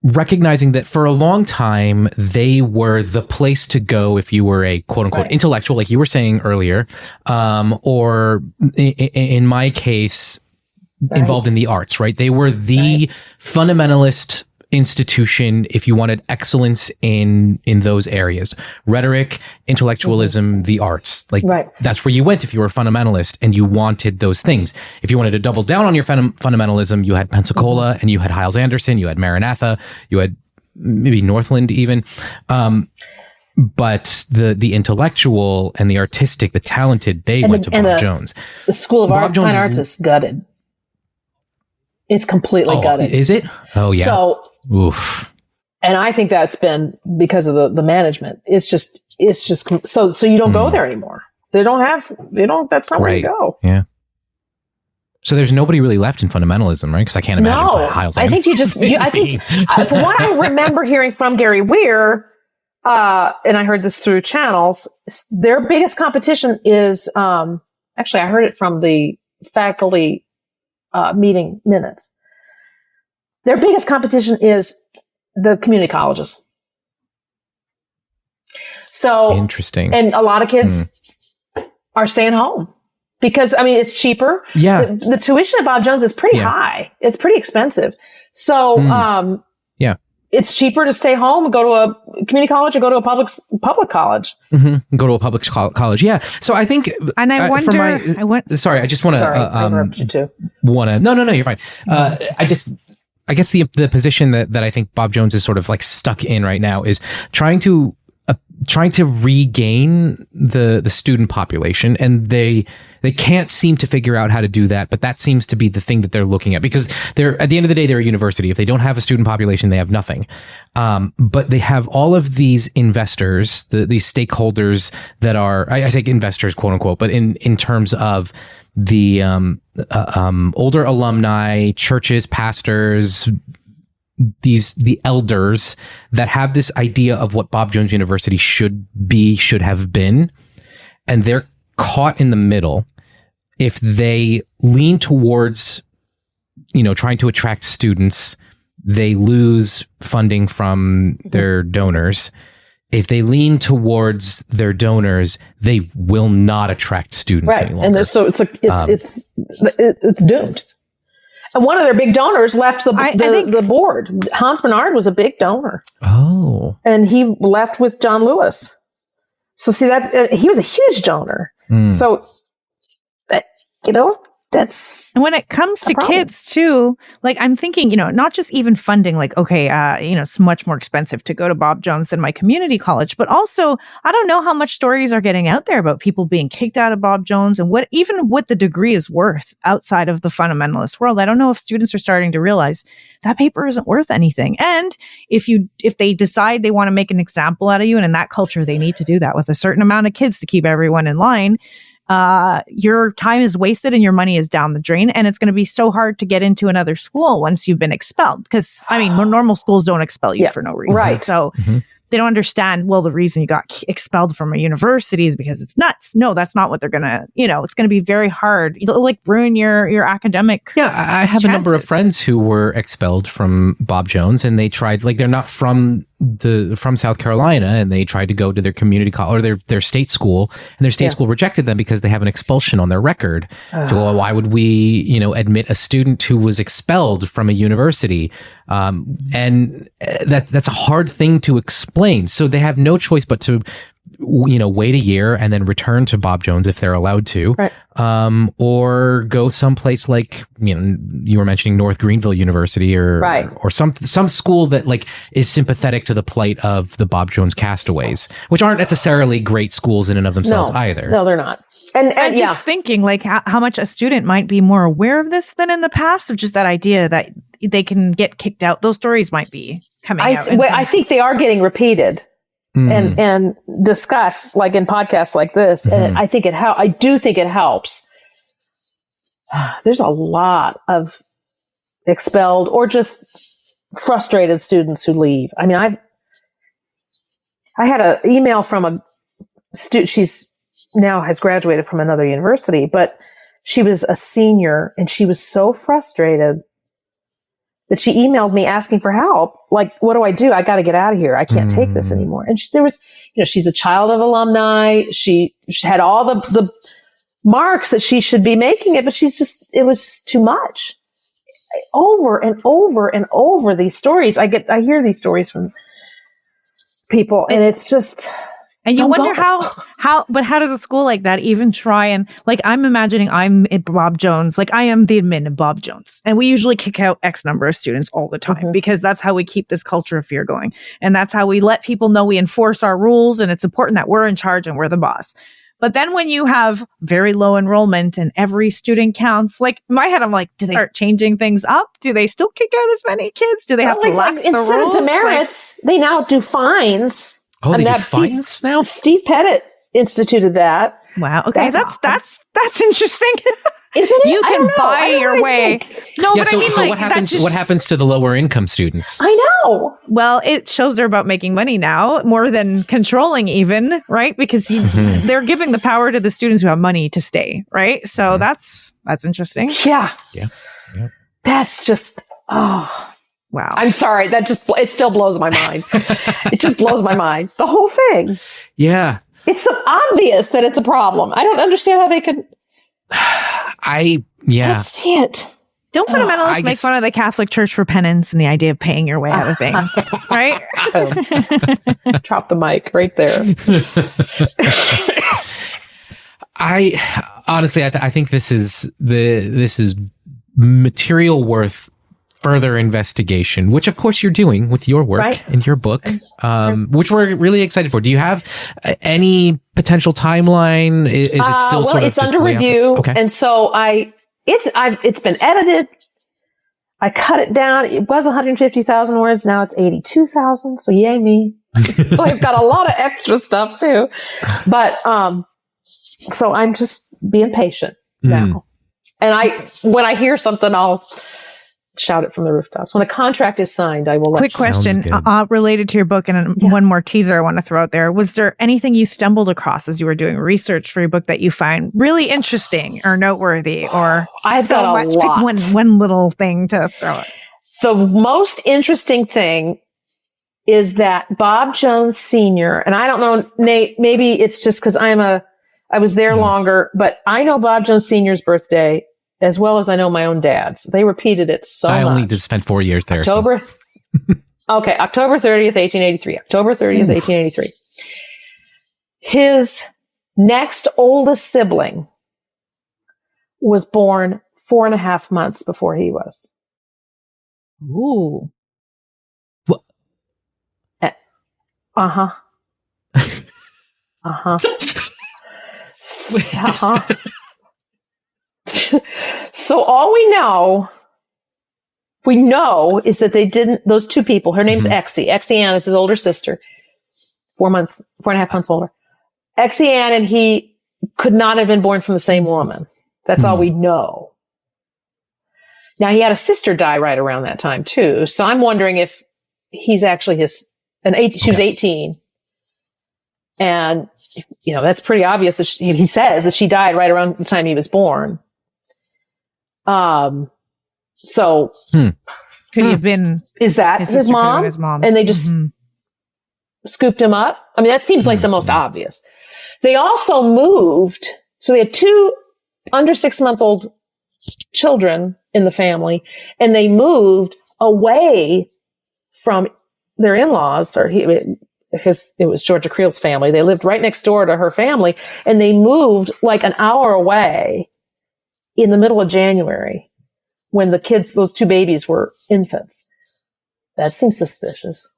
Speaker 3: recognizing that for a long time, they were the place to go if you were a quote unquote intellectual, like you were saying earlier, or in my case, involved in the arts, right? They were the fundamentalist institution if you wanted excellence in those areas: rhetoric, intellectualism, the arts. Like that's where you went if you were a fundamentalist and you wanted those things. If you wanted to double down on your fundamentalism, you had Pensacola and you had Hyles Anderson, you had Maranatha, you had maybe Northland even. But the intellectual and the artistic, the talented, they went to Bob Jones.
Speaker 2: The School of Fine Arts is gutted. It's completely gutted.
Speaker 3: Is it? Oh, yeah.
Speaker 2: So,
Speaker 3: oof.
Speaker 2: And I think that's been because of the management. It's just so you don't go there anymore. That's not where you go.
Speaker 3: Yeah. So there's nobody really left in fundamentalism, right? Because I can't imagine Hyles.
Speaker 2: I think I think from what I remember hearing from Gary Weir, and I heard this through channels, their biggest competition is, actually I heard it from the faculty meeting minutes. Their biggest competition is the community colleges. So
Speaker 3: interesting.
Speaker 2: And a lot of kids are staying home because, I mean, it's cheaper.
Speaker 3: Yeah.
Speaker 2: The tuition at Bob Jones is pretty high. It's pretty expensive. So, it's cheaper to stay home and go to a community college or go to a public college.
Speaker 3: Mm-hmm. Go to a public college. Yeah. So I think,
Speaker 4: and I wonder,
Speaker 3: sorry, I just want to,
Speaker 2: I interrupted you too.
Speaker 3: No, you're fine. I guess the position that I think Bob Jones is sort of like stuck in right now is trying to regain the student population, and they can't seem to figure out how to do that. But that seems to be the thing that they're looking at, because they're, at the end of the day, they're a university. If they don't have a student population, they have nothing. But they have all of these investors, these stakeholders that are, I say investors, quote unquote, but in terms of the older alumni, churches, pastors, the elders that have this idea of what Bob Jones University should have been, and they're caught in the middle. If they lean towards, trying to attract students, they lose funding from their donors. If they lean towards their donors, they will not attract students any longer.
Speaker 2: And so it's doomed. And one of their big donors left the board. Hans Bernard was a big donor.
Speaker 3: Oh.
Speaker 2: And he left with John Lewis. So see, he was a huge donor. So, that's.
Speaker 4: And when it comes to kids too, like I'm thinking, not just even funding, like, okay, it's much more expensive to go to Bob Jones than my community college, but also I don't know how much stories are getting out there about people being kicked out of Bob Jones and what the degree is worth outside of the fundamentalist world. I don't know if students are starting to realize that paper isn't worth anything. And if they decide they want to make an example out of you, and in that culture, they need to do that with a certain amount of kids to keep everyone in line. Your time is wasted and your money is down the drain, and it's going to be so hard to get into another school once you've been expelled. Because normal schools don't expel you for no reason,
Speaker 2: right?
Speaker 4: So they don't understand. Well, the reason you got expelled from a university is because it's nuts. No, that's not what they're gonna. It's going to be very hard. It'll like ruin your academic.
Speaker 3: Yeah, I have a number of friends who were expelled from Bob Jones, and they tried. Like, they're not from South Carolina, and they tried to go to their community college or their state school, and their state school rejected them because they have an expulsion on their record. So why would we, admit a student who was expelled from a university? And that's a hard thing to explain. So they have no choice but to, wait a year and then return to Bob Jones if they're allowed to,
Speaker 2: right.
Speaker 3: Or go someplace like, you were mentioning North Greenville University or some school that like is sympathetic to the plight of the Bob Jones castaways, which aren't necessarily great schools in and of themselves either.
Speaker 2: No, they're not. And
Speaker 4: I'm just thinking like how much a student might be more aware of this than in the past, of just that idea that they can get kicked out. Those stories might be coming out.
Speaker 2: I think they are getting repeated and discussed, like in podcasts like this. And I think I do think it helps. There's a lot of expelled or just frustrated students who leave. I mean, I had an email from a student. She's now has graduated from another university, but she was a senior and she was so frustrated that she emailed me asking for help. Like, what do I do? I got to get out of here. I can't take this anymore. And there was, she's a child of alumni. She had all the marks that she should be making it, but it was just too much. over and over and over these stories. I hear these stories from people, and it's just,
Speaker 4: and you wonder but how does a school like that even try and, like, I'm imagining I'm at Bob Jones, like I am the admin of Bob Jones, and we usually kick out X number of students all the time because that's how we keep this culture of fear going. And that's how we let people know we enforce our rules, and it's important that we're in charge and we're the boss. But then when you have very low enrollment and every student counts, like in my head, I'm like, do they start changing things up? Do they still kick out as many kids? Do they have to relax the rules?
Speaker 2: Instead of demerits, they now do fines.
Speaker 3: Oh, they do fines now?
Speaker 2: Steve Pettit instituted that.
Speaker 4: Wow. Okay, that's interesting.
Speaker 2: Isn't it?
Speaker 4: You can buy your way. No,
Speaker 3: yeah,
Speaker 4: but
Speaker 3: so,
Speaker 4: I mean,
Speaker 3: so
Speaker 4: like,
Speaker 3: what happens to the lower income students?
Speaker 2: I know.
Speaker 4: Well, it shows they're about making money now more than controlling, even, right? Because they're giving the power to the students who have money to stay, right? So that's interesting.
Speaker 2: Yeah.
Speaker 3: Yeah.
Speaker 2: That's just, oh,
Speaker 4: wow.
Speaker 2: I'm sorry. It still blows my mind. It just blows my mind. The whole thing.
Speaker 3: Yeah.
Speaker 2: It's so obvious that it's a problem. I don't understand how they could. That's it.
Speaker 4: Don't fundamentalists make fun of the Catholic Church for penance and the idea of paying your way out of things, right?
Speaker 2: Drop the mic right there.
Speaker 3: I think this is material worth further investigation, which of course you're doing with your work and your book, which we're really excited for. Do you have any potential timeline? Is it still sort of
Speaker 2: it's under review, and so it's been edited. I cut it down. It was 150,000 words. Now it's 82,000. So yay me! So I've got a lot of extra stuff too, but so I'm just being patient now. And when I hear something, I'll shout it from the rooftops. When a contract is signed, I will let
Speaker 4: Quick question related to your book, and one more teaser I want to throw out there. Was there anything you stumbled across as you were doing research for your book that you find really interesting or noteworthy? Or
Speaker 2: I've got a lot.
Speaker 4: Pick one little thing to throw out.
Speaker 2: The most interesting thing is that Bob Jones Sr., and I don't know, Nate, maybe it's just because I was there longer, but I know Bob Jones Sr.'s birthday as well as I know my own dad's. They repeated it so much.
Speaker 3: I only just spent 4 years there.
Speaker 2: October 30th, 1883. October 30th, 1883. His next oldest sibling was born 4.5 months before he was.
Speaker 4: Ooh.
Speaker 3: What?
Speaker 2: Uh-huh. Uh-huh. Uh-huh. So all we know is that they didn't, those two people, her name's Exie. Exie Ann is his older sister, 4.5 months older. Exie Ann and he could not have been born from the same woman. That's all we know. Now he had a sister die right around that time too. So I'm wondering if he's actually she was 18. And, that's pretty obvious that he says that she died right around the time he was born. So
Speaker 4: could he have been?
Speaker 2: Is that his mom? And they just scooped him up. I mean, that seems like the most obvious. They also moved. So they had 2 under 6-month-old children in the family, and they moved away from their in-laws, or it was Georgia Creel's family. They lived right next door to her family, and they moved like an hour away in the middle of January when those 2 babies were infants. That seems suspicious.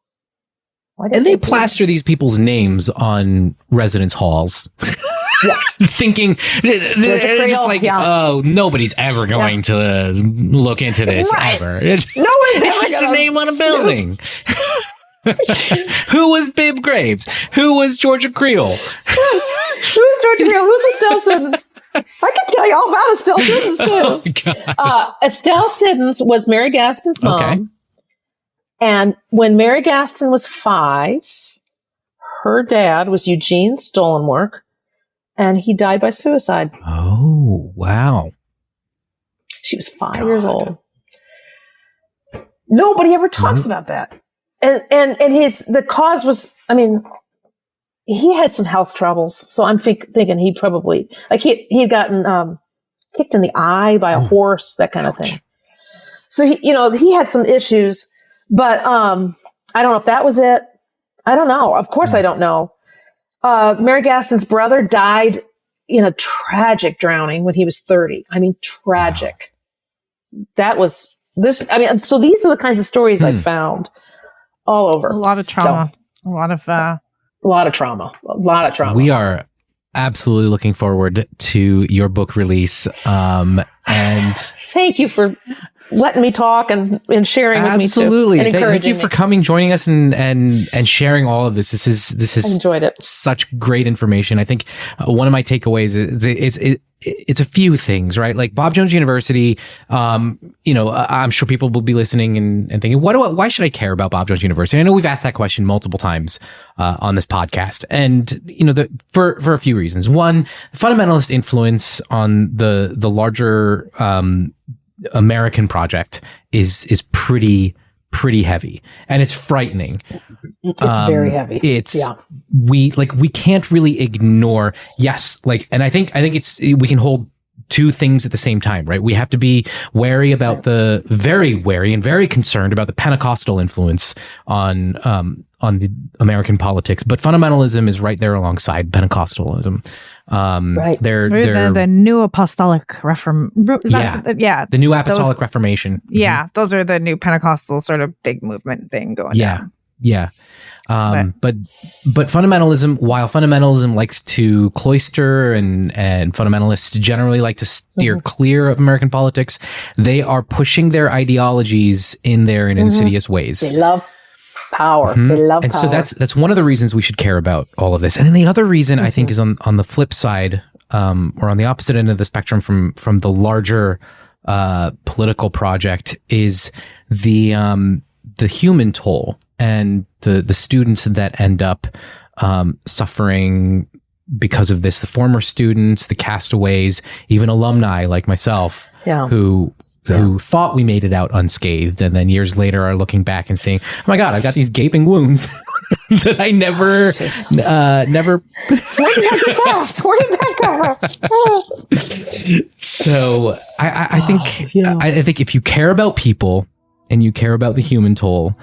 Speaker 3: And they plaster these people's names on residence halls. Thinking, it's just like, oh, nobody's ever going to look into this ever.
Speaker 2: No one's
Speaker 3: it's just a name on a building. Who was Bibb Graves? Who was Georgia Creel?
Speaker 2: Who's Georgia Creel? Who's Estelle Siddons? I can tell you all about Estelle Siddons too. Estelle Siddons was Mary Gaston's mom. Okay. And when Mary Gaston was 5, her dad was Eugene Stolenwork, and he died by suicide.
Speaker 3: Oh, wow.
Speaker 2: She was 5 years old. Nobody ever talks about that. And the cause was, I mean, he had some health troubles. So I'm thinking he probably, like he had gotten kicked in the eye by a horse, that kind of thing. So he had some issues, but I don't know if that was it. I don't know. Of course, I don't know. Mary Gaston's brother died in a tragic drowning when he was 30. I mean, tragic. Wow. That was this. I mean, so these are the kinds of stories I found all over.
Speaker 4: A lot of trauma.
Speaker 2: So,
Speaker 4: a lot of
Speaker 2: trauma. A lot of trauma.
Speaker 3: We are absolutely looking forward to your book release. And
Speaker 2: thank you for letting me talk and sharing with me too.
Speaker 3: Absolutely. Thank you
Speaker 2: me.
Speaker 3: for coming, joining us and sharing all of this. This is
Speaker 2: I enjoyed it.
Speaker 3: Such great information. I think one of my takeaways is it's a few things, right? Like Bob Jones University, I'm sure people will be listening and thinking, why should I care about Bob Jones University? I know we've asked that question multiple times on this podcast, and for a few reasons. One, fundamentalist influence on the larger American project is pretty heavy, and it's frightening.
Speaker 2: It's very heavy.
Speaker 3: We can't really ignore. Yes, and I think we can hold two things at the same time, right? We have to be wary about very wary and very concerned about the Pentecostal influence on the American politics, but fundamentalism is right there alongside Pentecostalism.
Speaker 2: Right.
Speaker 3: They're
Speaker 4: the new apostolic reform.
Speaker 3: The new apostolic reformation.
Speaker 4: Yeah, those are the new Pentecostal sort of big movement thing going down.
Speaker 3: Yeah. But fundamentalism, while fundamentalism likes to cloister and fundamentalists generally like to steer clear of American politics, they are pushing their ideologies in insidious ways.
Speaker 2: They love power. They love
Speaker 3: and
Speaker 2: power.
Speaker 3: so that's one of the reasons we should care about all of this. And then the other reason I think is on the flip side, or on the opposite end of the spectrum from the larger political project, is the human toll and the students that end up suffering because of this. The former students, the castaways, even alumni like myself, who thought we made it out unscathed, and then years later are looking back and saying, "Oh my God, I've got these gaping wounds that I never."
Speaker 2: Where did that go?
Speaker 3: So I think if you care about people and you care about the human toll,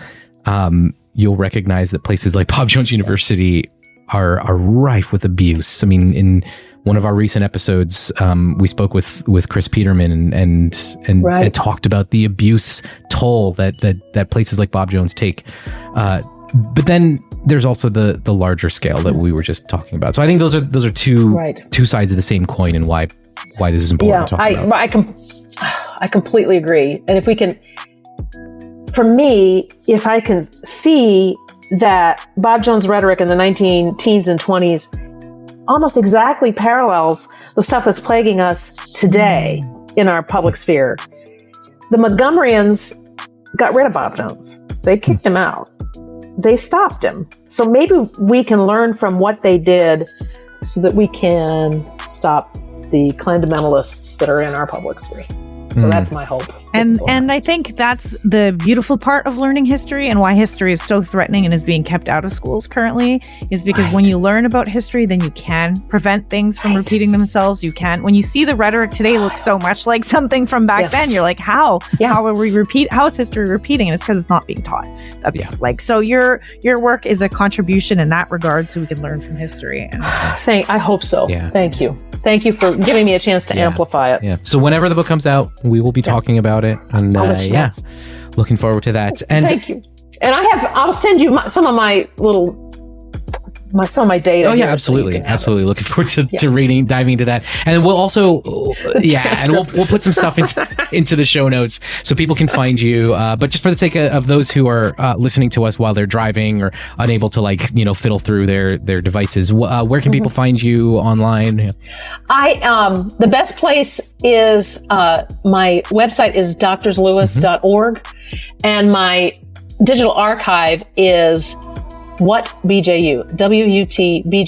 Speaker 3: you'll recognize that places like Bob Jones University are rife with abuse. I mean, in one of our recent episodes, we spoke with Chris Peterman and talked about the abuse toll that places like Bob Jones take. But then there's also the larger scale that we were just talking about. So I think those are two sides of the same coin, and why this is important to talk about.
Speaker 2: I completely agree. And if we can, for me, if I can see that Bob Jones rhetoric in the 19-teens and 20s almost exactly parallels the stuff that's plaguing us today in our public sphere. The Montgomeryans got rid of Bob Jones. They kicked him out. They stopped him. So maybe we can learn from what they did so that we can stop the Klandamentalists that are in our public sphere. So that's my hope.
Speaker 4: And I think that's the beautiful part of learning history, and why history is so threatening and is being kept out of schools currently, is because when you learn about history, then you can prevent things from repeating themselves. You can, when you see the rhetoric today looks so much like something from back then, you're like, how is history repeating? And it's because it's not being taught. That's so your work is a contribution in that regard, so we can learn from history. And
Speaker 2: I hope so. Yeah. Thank you. Thank you for giving me a chance to amplify it.
Speaker 3: Yeah. So whenever the book comes out, we will be talking about it. And looking forward to that. And
Speaker 2: thank you. And I'll send you some of my data.
Speaker 3: Oh yeah, absolutely. Looking forward to reading, diving into that. And we'll also, and we'll put some stuff into the show notes so people can find you. But just for the sake of those who are listening to us while they're driving or unable to fiddle through their devices, where can people find you online?
Speaker 2: The best place is my website is drslewis.org, and my digital archive is WUTBJU, WUTBJU.org.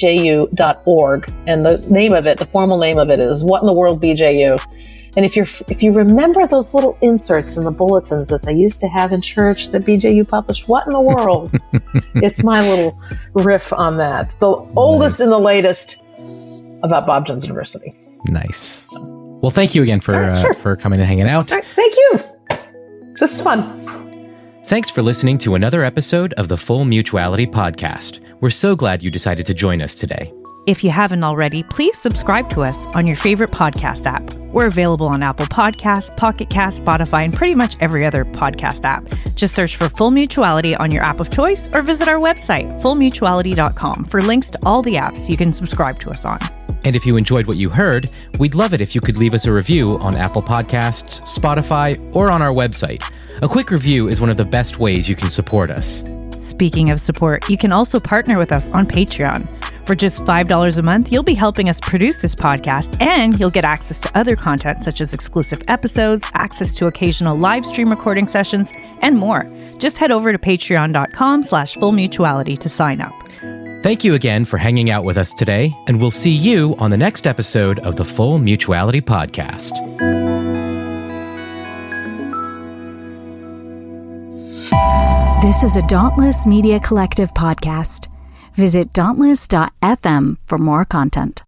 Speaker 2: And the formal name of it is What in the World BJU. And if you remember those little inserts in the bulletins that they used to have in church that BJU published, what in the world? It's my little riff on that. The oldest and the latest about Bob Jones University.
Speaker 3: Nice. Well, thank you again for coming and hanging out.
Speaker 2: Right, thank you. This is fun.
Speaker 3: Thanks for listening to another episode of the Full Mutuality Podcast. We're so glad you decided to join us today.
Speaker 4: If you haven't already, please subscribe to us on your favorite podcast app. We're available on Apple Podcasts, Pocket Cast, Spotify, and pretty much every other podcast app. Just search for Full Mutuality on your app of choice or visit our website, fullmutuality.com, for links to all the apps you can subscribe to us on.
Speaker 3: And if you enjoyed what you heard, we'd love it if you could leave us a review on Apple Podcasts, Spotify, or on our website. A quick review is one of the best ways you can support us.
Speaker 4: Speaking of support, you can also partner with us on Patreon. For just $5 a month, you'll be helping us produce this podcast, and you'll get access to other content such as exclusive episodes, access to occasional live stream recording sessions, and more. Just head over to patreon.com/fullmutuality to sign up.
Speaker 3: Thank you again for hanging out with us today, and we'll see you on the next episode of the Full Mutuality Podcast.
Speaker 1: This is a Dauntless Media Collective podcast. Visit dauntless.fm for more content.